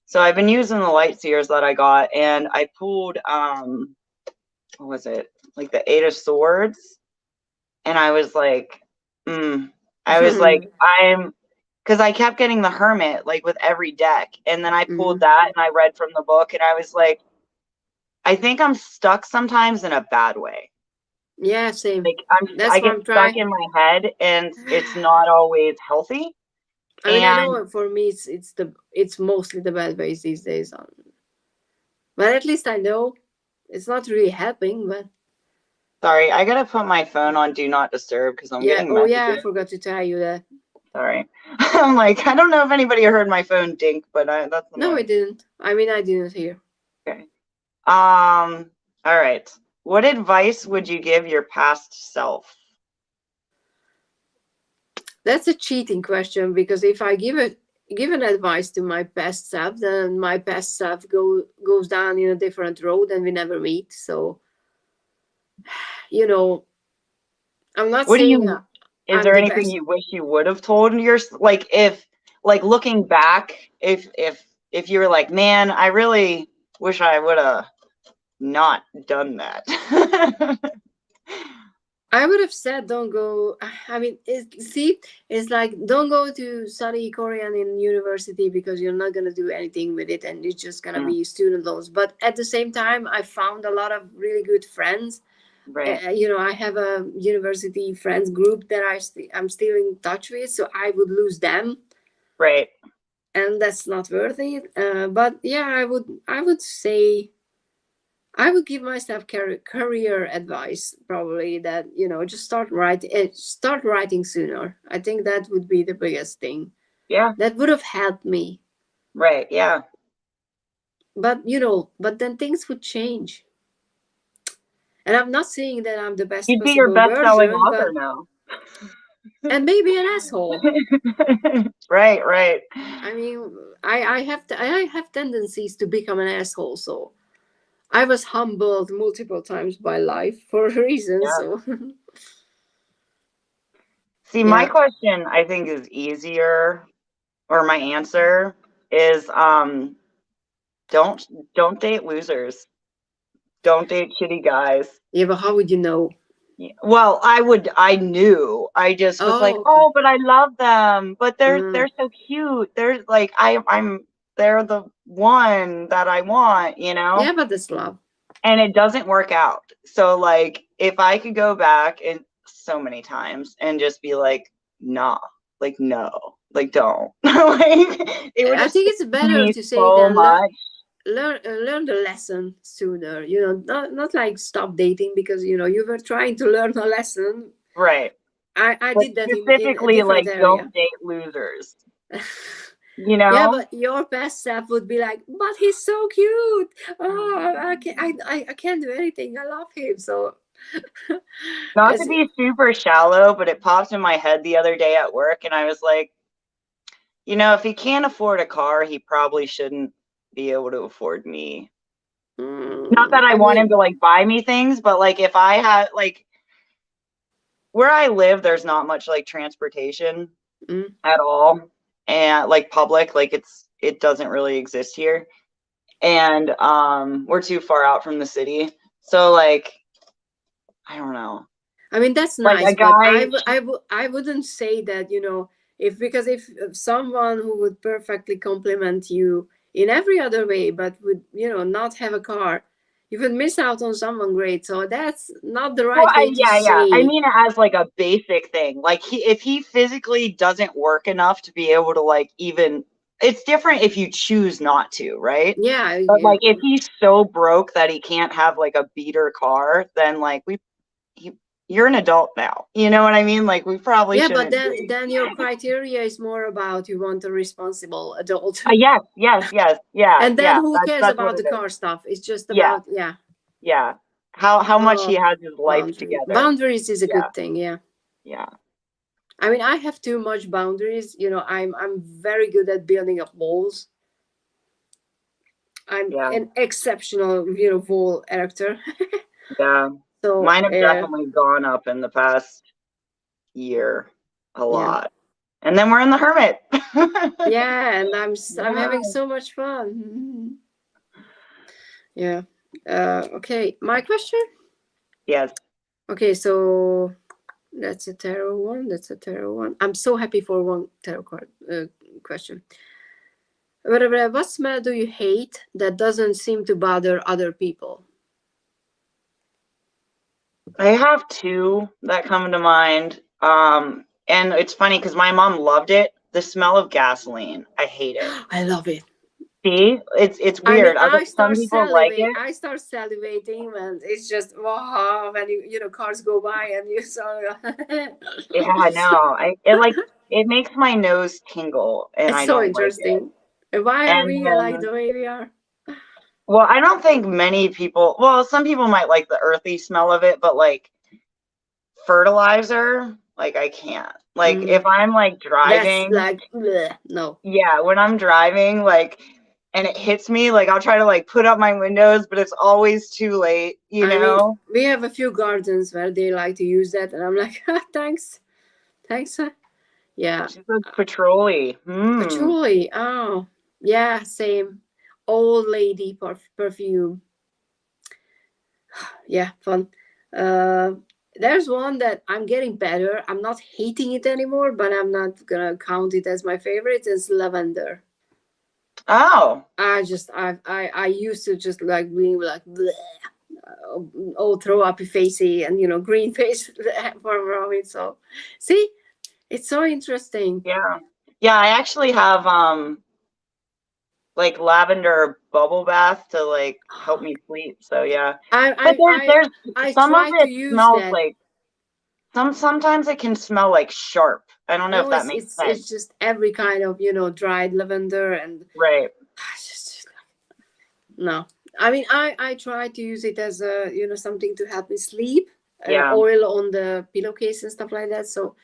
Speaker 1: So I've been using the light seers that I got, and I pulled what was it, like the 8 of Swords, and I was like, I'm because I kept getting the Hermit like with every deck, and then I pulled that and I read from the book, and I was like, I think I'm stuck sometimes in a bad way.
Speaker 2: Yeah, same.
Speaker 1: Like I get stuck in my head, and it's not always healthy.
Speaker 2: I mean, I know for me it's mostly the bad ways these days. But at least I know it's not really helping. But
Speaker 1: sorry, I gotta put my phone on do not disturb because I'm getting messages.
Speaker 2: Yeah, I forgot to tell you that.
Speaker 1: Sorry. I'm like, I don't know if anybody heard my phone dink, but that's annoying.
Speaker 2: No, it didn't. I mean, I didn't hear.
Speaker 1: Okay. All right. What advice would you give your past self?
Speaker 2: That's a cheating question, because if I give an advice to my past self, then my past self goes down in a different road and we never meet. So, I'm not saying
Speaker 1: is there anything you wish you would have told like if looking back, if you were like, man, I really wish I would have not done that.
Speaker 2: I would have said, don't go. I mean, it's like, don't go to study Korean in university because you're not going to do anything with it and it's just going to be student loans. But at the same time, I found a lot of really good friends. Right. I have a university friends group that I'm still in touch with, so I would lose them.
Speaker 1: Right.
Speaker 2: And that's not worth it. But yeah, I would say, I would give myself career advice, probably, that, just start writing sooner. I think that would be the biggest thing.
Speaker 1: Yeah.
Speaker 2: That would have helped me.
Speaker 1: Right. Yeah.
Speaker 2: But, but then things would change. And I'm not saying that I'm the best. You'd be your best-selling author now. And maybe an asshole.
Speaker 1: Right.
Speaker 2: I mean, I have tendencies to become an asshole, so I was humbled multiple times by life for a reason. Yeah. So
Speaker 1: see, my question, I think, is easier, or my answer is don't date losers. Don't date shitty guys.
Speaker 2: Yeah, but how would you know?
Speaker 1: Well, I knew. I just was like, okay. Oh, but I love them. But they're so cute. They're like, they're the one that I want,
Speaker 2: Yeah, but that's love.
Speaker 1: And it doesn't work out. So like, if I could go back and so many times and just be like, nah, like, no, like, don't. Like,
Speaker 2: I think it's better to say that learn the lesson sooner, not like stop dating because you were trying to learn a lesson.
Speaker 1: Right.
Speaker 2: I did that
Speaker 1: specifically in like area. Don't date losers.
Speaker 2: Yeah, but your best self would be like, but he's so cute. Oh, I can't do anything. I love him. So
Speaker 1: not to be super shallow, but it popped in my head the other day at work, and I was like, if he can't afford a car, he probably shouldn't be able to afford me. Not that I want him to like buy me things, but like if I had like where I live, there's not much like transportation at all, and like public, like it doesn't really exist here, and we're too far out from the city, so like I don't know.
Speaker 2: I mean, that's nice, like but I wouldn't say that, if someone who would perfectly complement you in every other way, but would, not have a car, you would miss out on someone great. So that's not the right way to say.
Speaker 1: I mean, as like a basic thing, like if he physically doesn't work enough to be able to like even, it's different if you choose not to, right?
Speaker 2: Yeah.
Speaker 1: But like if he's so broke that he can't have like a beater car, then like you're an adult now. You know what I mean? Like we probably shouldn't.
Speaker 2: Yeah, but then your criteria is more about you want a responsible adult.
Speaker 1: Yes, yeah.
Speaker 2: And then who cares about the car stuff? It's just about
Speaker 1: Yeah. How much he has his life together.
Speaker 2: Boundaries is a good thing. Yeah.
Speaker 1: Yeah.
Speaker 2: I mean, I have too much boundaries. I'm very good at building up walls. I'm an exceptional, wall erector.
Speaker 1: Yeah. So mine have definitely gone up in the past year a lot. And then we're in the Hermit.
Speaker 2: Yeah, and I'm having so much fun. Yeah. Okay, my question?
Speaker 1: Yes.
Speaker 2: Okay, so That's a tarot one. That's a tarot one. I'm so happy for one tarot card question. What smell do you hate that doesn't seem to bother other people?
Speaker 1: I have two that come to mind. And it's funny because my mom loved it. The smell of gasoline. I hate it.
Speaker 2: I love it.
Speaker 1: See, it's weird. Some people like it.
Speaker 2: I start salivating when it's just wow when cars go by and you saw.
Speaker 1: Yeah, no, it makes my nose tingle, and
Speaker 2: It's
Speaker 1: I
Speaker 2: so
Speaker 1: don't like
Speaker 2: interesting. Why are we like the way we are?
Speaker 1: Well, I don't think many people. Well, some people might like the earthy smell of it, but like fertilizer, like I can't. Like if I'm like driving,
Speaker 2: that's like bleh, no.
Speaker 1: Yeah, when I'm driving, like, and it hits me, like I'll try to like put up my windows, but it's always too late, you know?
Speaker 2: Mean, we have a few gardens where they like to use that, and I'm like, thanks. Yeah.
Speaker 1: Patchouli.
Speaker 2: Patchouli. Oh, yeah, same. Old lady perfume. Yeah, fun. There's one that I'm getting better. I'm not hating it anymore, but I'm not gonna count it as my favorite. It's lavender.
Speaker 1: Oh.
Speaker 2: I used to just like being like throw up facey and green face from it. So see, it's so interesting.
Speaker 1: Yeah. Yeah, I actually have like lavender bubble bath to like help me sleep. So yeah. There's some of it smells like sometimes it can smell like sharp. I don't know if that makes sense.
Speaker 2: It's just every kind of dried lavender and
Speaker 1: right.
Speaker 2: No, I mean I try to use it as a something to help me sleep. Oil on the pillowcase and stuff like that. So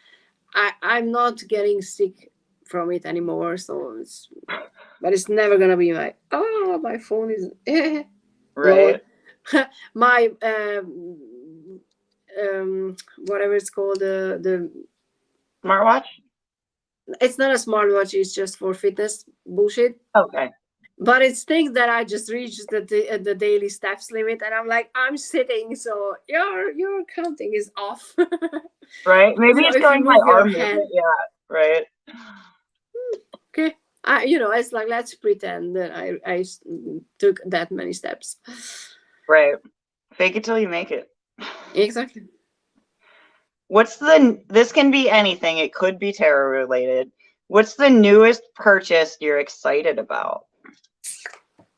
Speaker 2: I'm not getting sick from it anymore. So but it's never gonna be my phone is
Speaker 1: right.
Speaker 2: my whatever it's called the
Speaker 1: smartwatch.
Speaker 2: It's not a smartwatch. It's just for fitness bullshit.
Speaker 1: Okay.
Speaker 2: But it's things that I just reached the daily steps limit, and I'm like, I'm sitting, so your counting is off.
Speaker 1: Right? Maybe it's going my arm movement. Yeah. Right.
Speaker 2: Okay. It's like, let's pretend that I took that many steps.
Speaker 1: Right. Fake it till you make it.
Speaker 2: Exactly.
Speaker 1: This can be anything. It could be tarot related. What's the newest purchase you're excited about?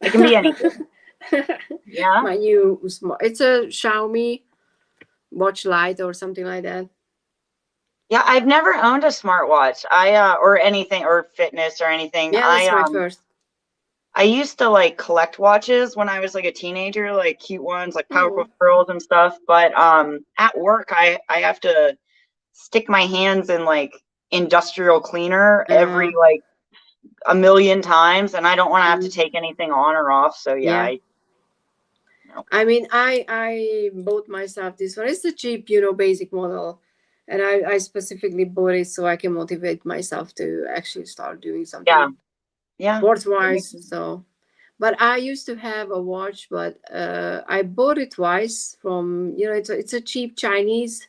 Speaker 1: It can be anything. Yeah.
Speaker 2: My new it's a Xiaomi Watch Lite or something like that.
Speaker 1: Yeah, I've never owned a smartwatch. Or anything or fitness or anything.
Speaker 2: Yeah, that's my first.
Speaker 1: I used to like collect watches when I was like a teenager, like cute ones, like Powerpuff Girls and stuff. But at work, I have to stick my hands in like industrial cleaner every like a million times, and I don't want to have to take anything on or off. So yeah.
Speaker 2: I mean, I bought myself this one. It's a cheap, basic model, and I specifically bought it so I can motivate myself to actually start doing something.
Speaker 1: Yeah.
Speaker 2: Sports-wise. So, but I used to have a watch, but I bought it twice from it's a cheap Chinese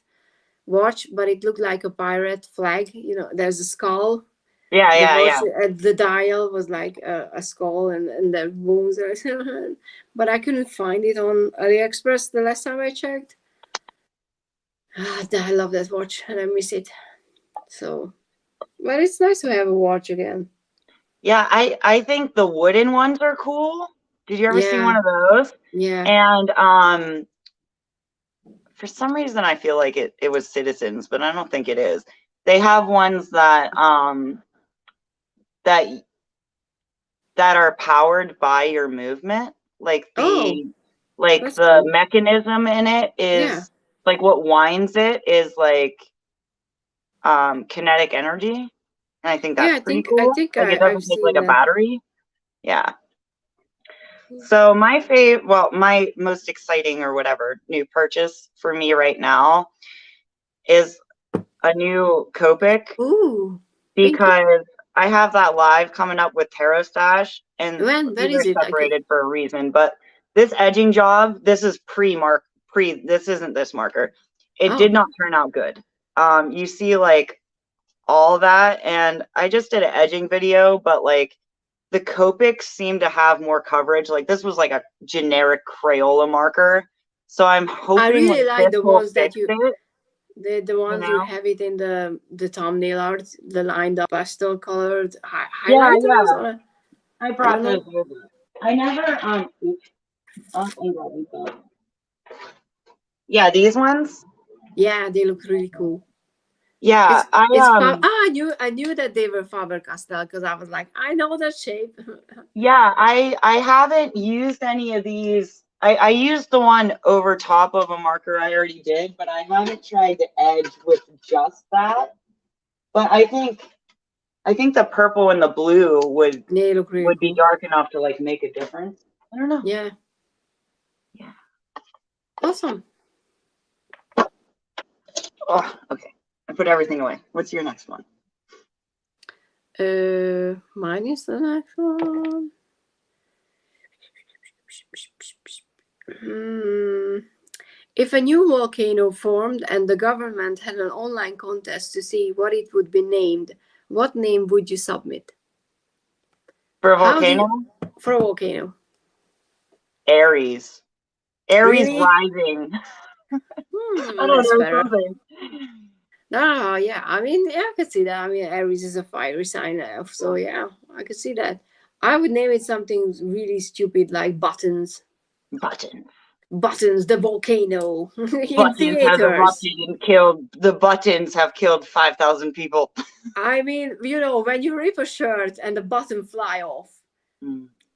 Speaker 2: watch, but it looked like a pirate flag. There's a skull.
Speaker 1: Yeah.
Speaker 2: The dial was like a skull and the bones. But I couldn't find it on AliExpress the last time I checked. I love that watch and I miss it. So, but it's nice to have a watch again.
Speaker 1: Yeah, I think the wooden ones are cool. Did you ever see one of those?
Speaker 2: Yeah.
Speaker 1: And for some reason I feel like it was Citizens, but I don't think it is. They have ones that that are powered by your movement, like the cool. Mechanism in it is like what winds it is like kinetic energy, and I think that's pretty cool. I think it doesn't take like a battery. Yeah. So my most exciting or whatever new purchase for me right now is a new Copic.
Speaker 2: Ooh.
Speaker 1: Because I have that live coming up with Tarot Stash, and
Speaker 2: these are
Speaker 1: separated for a reason. But this edging job, this is this isn't this marker. It did not turn out good. you see like all that, and I just did an edging video, but like the Copics seem to have more coverage. Like this was like a generic Crayola marker, so I'm hoping
Speaker 2: I really like the ones that you
Speaker 1: it,
Speaker 2: the ones you have it in the thumbnail art, the lined up pastel colored
Speaker 1: highlighters.
Speaker 2: Yeah.
Speaker 1: I brought those over. I never yeah, these ones.
Speaker 2: Yeah, they look really cool.
Speaker 1: Yeah,
Speaker 2: I knew that they were Faber-Castell because I was like, I know that shape.
Speaker 1: Yeah, I haven't used any of these. I used the one over top of a marker I already did, but I haven't tried the edge with just that. But I think the purple and the blue would be dark enough to like make a difference. I don't know.
Speaker 2: Yeah.
Speaker 1: Yeah.
Speaker 2: Awesome.
Speaker 1: Oh, okay. I put everything away. What's your next one?
Speaker 2: Mine is the next one. If a new volcano formed and the government had an online contest to see what it would be named, what name would you submit?
Speaker 1: For a volcano?
Speaker 2: For a volcano.
Speaker 1: Aries. Aries rising.
Speaker 2: I don't know. Something. No, yeah. I mean, yeah, I could see that. I mean, Aries is a fiery sign, so yeah, I could see that. I would name it something really stupid like Buttons. Buttons, the volcano.
Speaker 1: Buttons has erupted and killed. The Buttons have killed 5,000 people.
Speaker 2: I mean, you know, when you rip a shirt and the button fly off,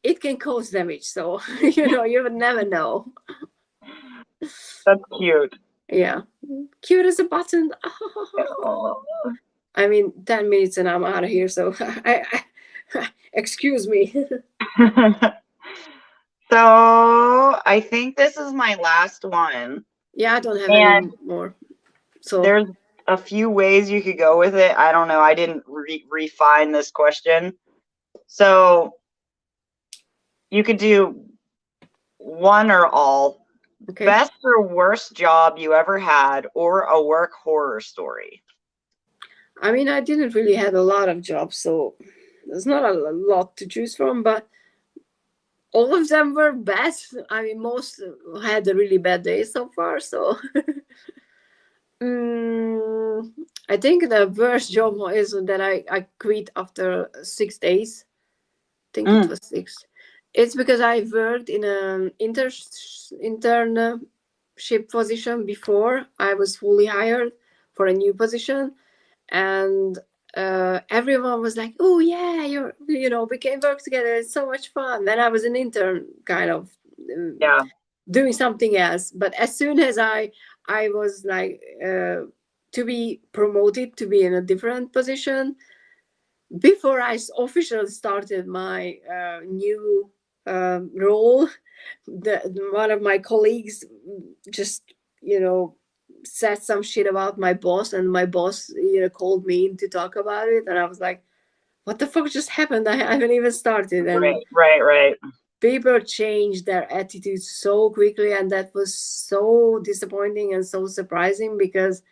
Speaker 2: it can cause damage. So, you know, you would never know.
Speaker 1: That's cute.
Speaker 2: Yeah. Cute as a button. I mean, 10 minutes and I'm out of here. So, excuse me.
Speaker 1: So, I think this is my last one.
Speaker 2: Yeah, I don't have any more. So
Speaker 1: there's a few ways you could go with it. I don't know. I didn't refine this question. So you could do one or all. Okay. Best or worst job you ever had, or a work horror story.
Speaker 2: I mean, I didn't really have a lot of jobs, so there's not a lot to choose from, but all of them were bad. I mean, most had a really bad day so far, so I think the worst job is that I quit after 6 days. I think it was 6. It's because I worked in an internship position before I was fully hired for a new position, and everyone was like, "Oh yeah, we can work together. It's so much fun." Then I was an intern, kind of doing something else. But as soon as I was like to be promoted to be in a different position, before I officially started my new role, one of my colleagues just said some shit about my boss, and my boss called me in to talk about it, and I was like, what the fuck just happened? I haven't even started. And
Speaker 1: right.
Speaker 2: People changed their attitude so quickly, and that was so disappointing and so surprising, because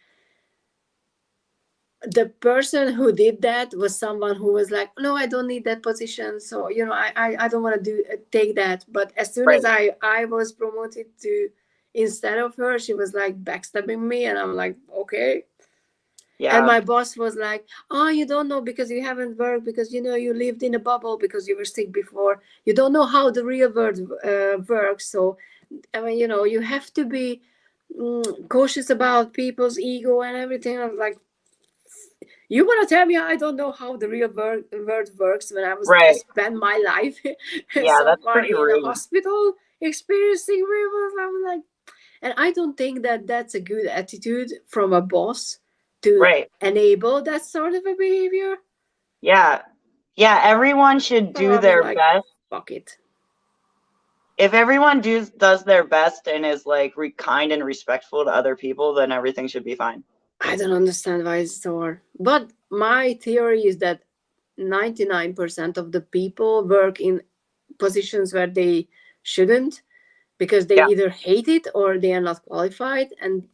Speaker 2: the person who did that was someone who was like, no, I don't need that position, so I don't want to take that. But as soon as I was promoted to instead of her, she was like backstabbing me, and I'm like, okay. Yeah. And my boss was like, oh, you don't know because you haven't worked, because you lived in a bubble because you were sick before, you don't know how the real world works. So I mean, you have to be cautious about people's ego and everything. I was like, you want to tell me I don't know how the real world works when I was just spent my life so far in a hospital experiencing real world? I was like, and I don't think that that's a good attitude from a boss to enable that sort of a behavior.
Speaker 1: Yeah, everyone should do their best.
Speaker 2: Fuck it.
Speaker 1: If everyone does their best and is like kind and respectful to other people, then everything should be fine.
Speaker 2: I don't understand why it's so hard. But my theory is that 99% of the people work in positions where they shouldn't, because they either hate it or they are not qualified. And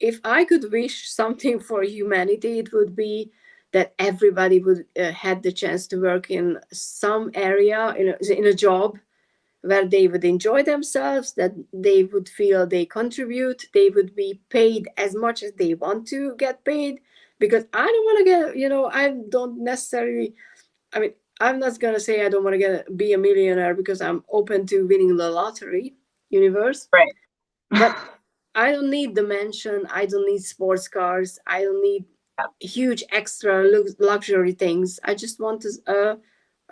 Speaker 2: if I could wish something for humanity, it would be that everybody would had the chance to work in some area, in a job where they would enjoy themselves, that they would feel they contribute, they would be paid as much as they want to get paid. Because I don't want to get, I don't necessarily, I mean, I'm not going to say I don't want to be a millionaire, because I'm open to winning the lottery universe.
Speaker 1: Right.
Speaker 2: But I don't need the mansion. I don't need sports cars. I don't need huge extra luxury things. I just want a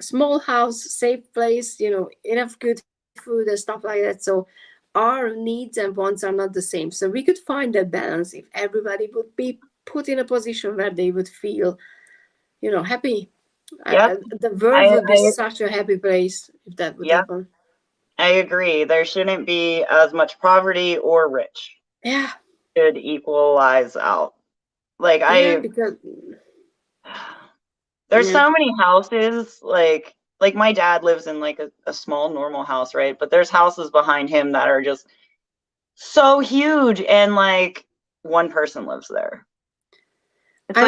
Speaker 2: small house, safe place, enough good food and stuff like that. So our needs and wants are not the same. So we could find that balance if everybody would be put in a position where they would feel, happy.
Speaker 1: Yep.
Speaker 2: The world would be such a happy place if that would happen.
Speaker 1: I agree. There shouldn't be as much poverty or rich.
Speaker 2: Yeah.
Speaker 1: Should equalize out. Like
Speaker 2: because
Speaker 1: there's so many houses, like my dad lives in like a small normal house, right? But there's houses behind him that are just so huge, and like one person lives there.
Speaker 2: It's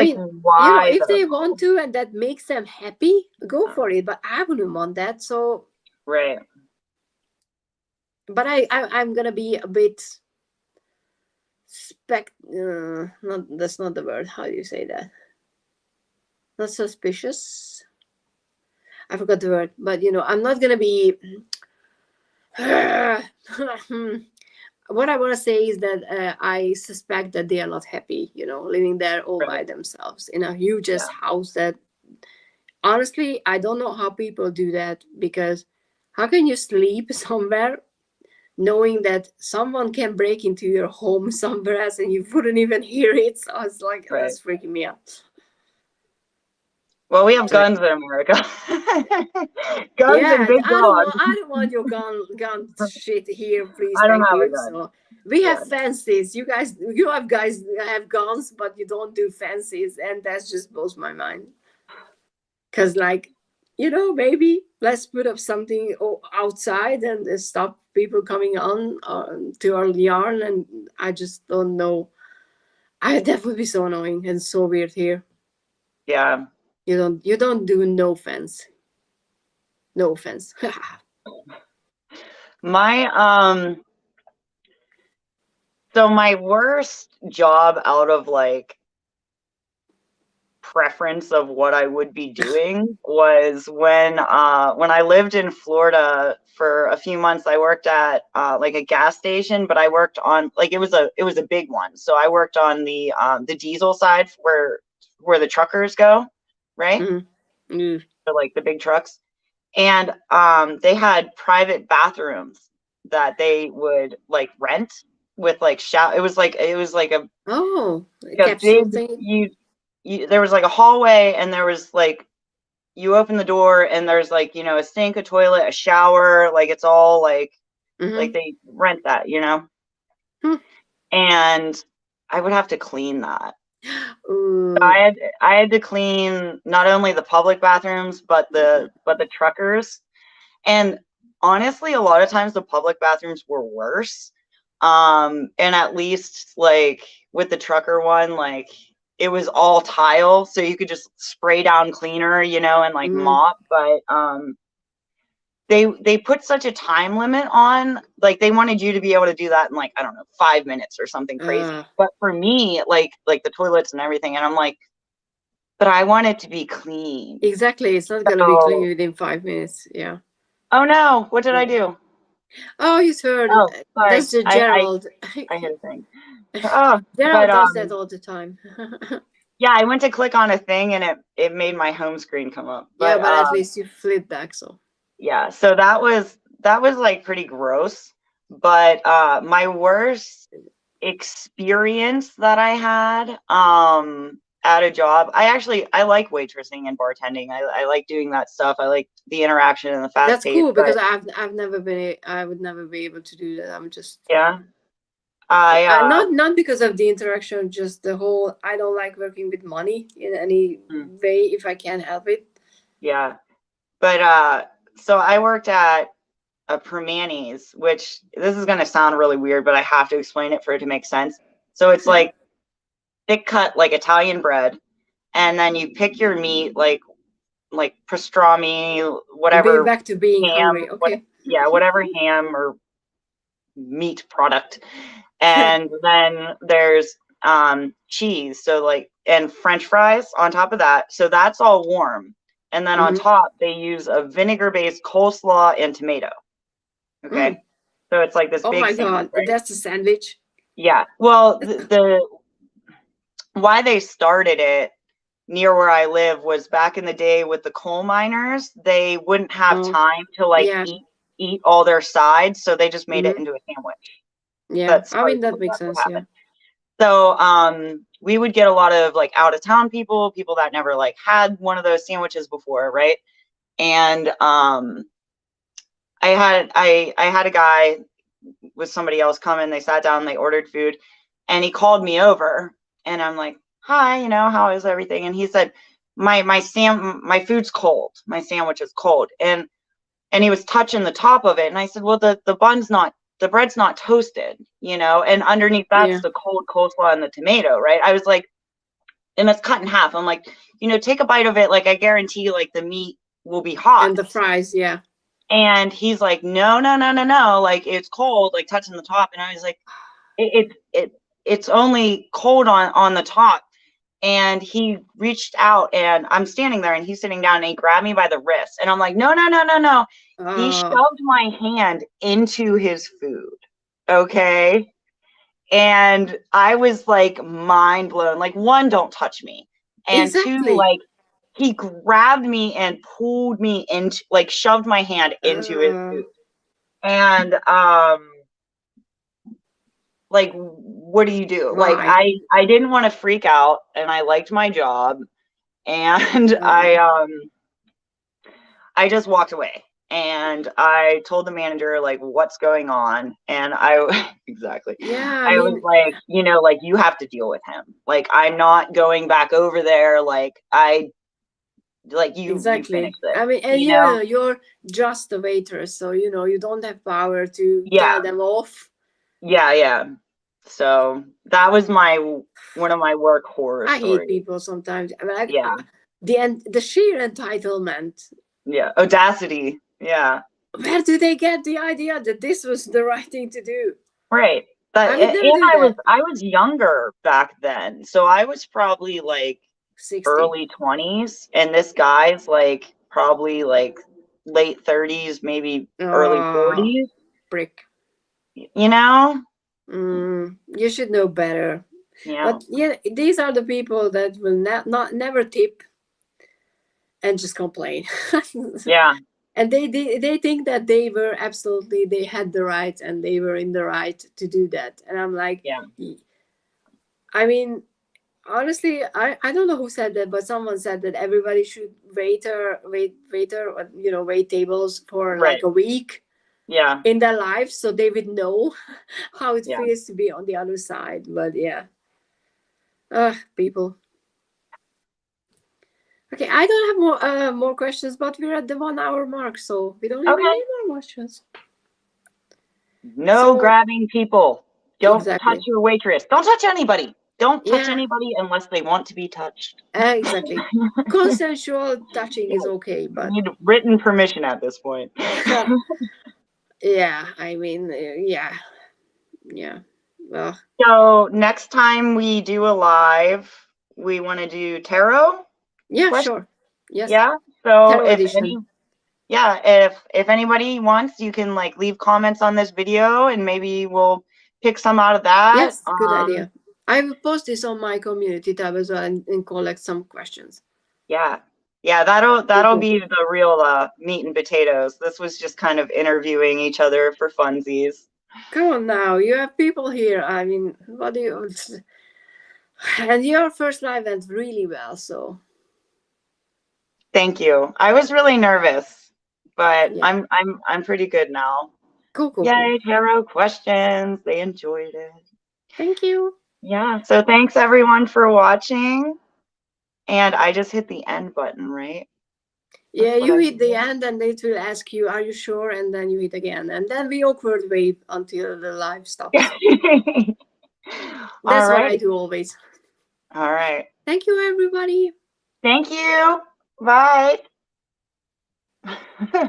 Speaker 2: why? If they want to and that makes them happy, go for it. But I wouldn't want that. So
Speaker 1: right.
Speaker 2: But I'm gonna be a bit that's not the word. How do you say that? Not suspicious. I forgot the word, but I'm not gonna be. What I want to say is that I suspect that they are not happy, living there all by themselves in a huge house. That honestly, I don't know how people do that, because how can you sleep somewhere knowing that someone can break into your home somewhere else and you wouldn't even hear it? So I was like, that's freaking me out.
Speaker 1: Well, we have guns in America. Guns and big dogs.
Speaker 2: I don't want your gun shit here, please.
Speaker 1: I don't
Speaker 2: Thank
Speaker 1: have
Speaker 2: you.
Speaker 1: a gun.
Speaker 2: So we have fences. You guys have guns, but you don't do fences, and that just blows my mind. Because, maybe let's put up something outside and stop people coming on to our yard. And I just don't know. That would be so annoying and so weird here.
Speaker 1: Yeah.
Speaker 2: You don't do no fence. No offense.
Speaker 1: So my worst job out of like preference of what I would be doing was when I lived in Florida for a few months. I worked at like a gas station, but I worked on like it was a big one. So I worked on the diesel side where the truckers go, right?
Speaker 2: Mm-hmm. Mm.
Speaker 1: So like the big trucks. And they had private bathrooms that they would like rent with like shower. It was like a
Speaker 2: capsule
Speaker 1: big
Speaker 2: thing.
Speaker 1: There was like a hallway, and there was like you open the door and there's like a sink, a toilet, a shower. Like it's all like like they rent that, and I would have to clean that. So I had to clean not only the public bathrooms but the truckers. And honestly, a lot of times the public bathrooms were worse. And at least like with the trucker one, like it was all tile, so you could just spray down cleaner, and like mop. But they put such a time limit on, like they wanted you to be able to do that in like, I don't know, 5 minutes or something crazy. But for me, like the toilets and everything, and I'm like, but I want it to be clean.
Speaker 2: Exactly. It's not gonna be clean within 5 minutes. Yeah.
Speaker 1: Oh no, what did I do?
Speaker 2: Oh, you heard.
Speaker 1: Oh, sorry.
Speaker 2: That's the Gerald.
Speaker 1: I hit a thing. Oh,
Speaker 2: Gerald does that all the time.
Speaker 1: Yeah, I went to click on a thing and it made my home screen come up. But,
Speaker 2: yeah, but at least you flip back, so.
Speaker 1: Yeah, so that was like pretty gross. But my worst experience that I had at a job, I like waitressing and bartending. I like doing that stuff. I like the interaction and the fast
Speaker 2: That's
Speaker 1: pace.
Speaker 2: cool, because I've never been. I would never be able to do that. I'm just.
Speaker 1: Yeah.
Speaker 2: Not because of the interaction, just the whole. I don't like working with money in any way if I can help it.
Speaker 1: Yeah, but so I worked at a Permanis, which this is going to sound really weird, but I have to explain it for it to make sense. So it's like thick cut, like Italian bread. And then you pick your meat, like pastrami, whatever.
Speaker 2: Back to being
Speaker 1: ham,
Speaker 2: hungry. Okay.
Speaker 1: whatever ham or meat product. And then there's cheese, so like, and French fries on top of that. So that's all warm. And then on top, they use a vinegar-based coleslaw and tomato. Okay. So it's like this big
Speaker 2: my
Speaker 1: sandwich,
Speaker 2: God, right? That's a sandwich.
Speaker 1: Yeah. Well, the why they started it near where I live was back in the day with the coal miners. They wouldn't have time to like eat all their sides, so they just made it into a sandwich.
Speaker 2: Yeah, I mean that makes sense. Yeah.
Speaker 1: So we would get a lot of like out of town people that never like had one of those sandwiches before, right? And I had a guy with somebody else come in, they sat down, they ordered food, and he called me over, and I'm like, hi, you know, how is everything? And he said, my food's cold, my sandwich is cold. And he was touching the top of it, and I said, well, the bread's not toasted, you know, and underneath that's the cold coleslaw and the tomato, right? I was like, and it's cut in half. I'm like, you know, take a bite of it, like I guarantee like the meat will be hot.
Speaker 2: And the fries, yeah.
Speaker 1: And he's like, no, like it's cold, like touching the top. And I was like, it's only cold on the top. And he reached out, and I'm standing there, and he's sitting down, and he grabbed me by the wrist, and I'm like, no. He shoved my hand into his food. Okay. And I was like mind blown. Like, one, don't touch me. And two, like, he grabbed me and pulled me into, like, shoved my hand into his food. And like, what do you do? Like, I didn't want to freak out, and I liked my job, and I just walked away, and I told the manager like what's going on, and I was like, you know, like, you have to deal with him. Like, I'm not going back over there. Like, you finish this.
Speaker 2: I mean, and you're just a waitress, so you know you don't have power to tell them off.
Speaker 1: Yeah. So that was one of my work horror stories.
Speaker 2: I hate people sometimes. I mean, the sheer entitlement.
Speaker 1: Yeah, audacity. Yeah.
Speaker 2: Where do they get the idea that this was the right thing to do?
Speaker 1: Right. I was younger back then, so I was probably like 60. Early 20s, and this guy's like probably like late 30s, maybe early 40s.
Speaker 2: Brick.
Speaker 1: You know?
Speaker 2: You should know better.
Speaker 1: Yeah.
Speaker 2: But yeah, these are the people that will never tip and just complain.
Speaker 1: Yeah.
Speaker 2: And they think that they had the right, and they were in the right to do that. And I'm like, I mean, honestly, I don't know who said that, but someone said that everybody should wait tables for like a week.
Speaker 1: Yeah.
Speaker 2: In their lives, so they would know how it feels to be on the other side. But people. Okay, I don't have more questions, but we're at the 1 hour mark, so we don't even need more questions.
Speaker 1: No grabbing people. Don't touch your waitress. Don't touch anybody. Don't touch anybody unless they want to be touched.
Speaker 2: Exactly. Consensual touching is okay, but
Speaker 1: you need written permission at this point.
Speaker 2: Yeah, I mean, yeah. Well,
Speaker 1: so next time we do a live, we want to do tarot.
Speaker 2: Yeah, sure. Yes.
Speaker 1: Yeah. So if anybody wants, you can like leave comments on this video, and maybe we'll pick some out of that.
Speaker 2: Yes, good idea. I will post this on my community tab as well and collect some questions.
Speaker 1: Yeah. Yeah, that'll be the real meat and potatoes. This was just kind of interviewing each other for funsies.
Speaker 2: Come on now, you have people here. I mean, what do you? And your first live went really well, so.
Speaker 1: Thank you. I was really nervous, but I'm pretty good now.
Speaker 2: Cool.
Speaker 1: Yay, tarot questions. They enjoyed it.
Speaker 2: Thank you.
Speaker 1: Yeah. So thanks everyone for watching. And I just hit the end button, right?
Speaker 2: Yeah, you hit the end, and it will ask you, are you sure? And then you hit again. And then we awkward wave until the live stops. That's what I do always.
Speaker 1: All right.
Speaker 2: Thank you, everybody.
Speaker 1: Thank you. Bye.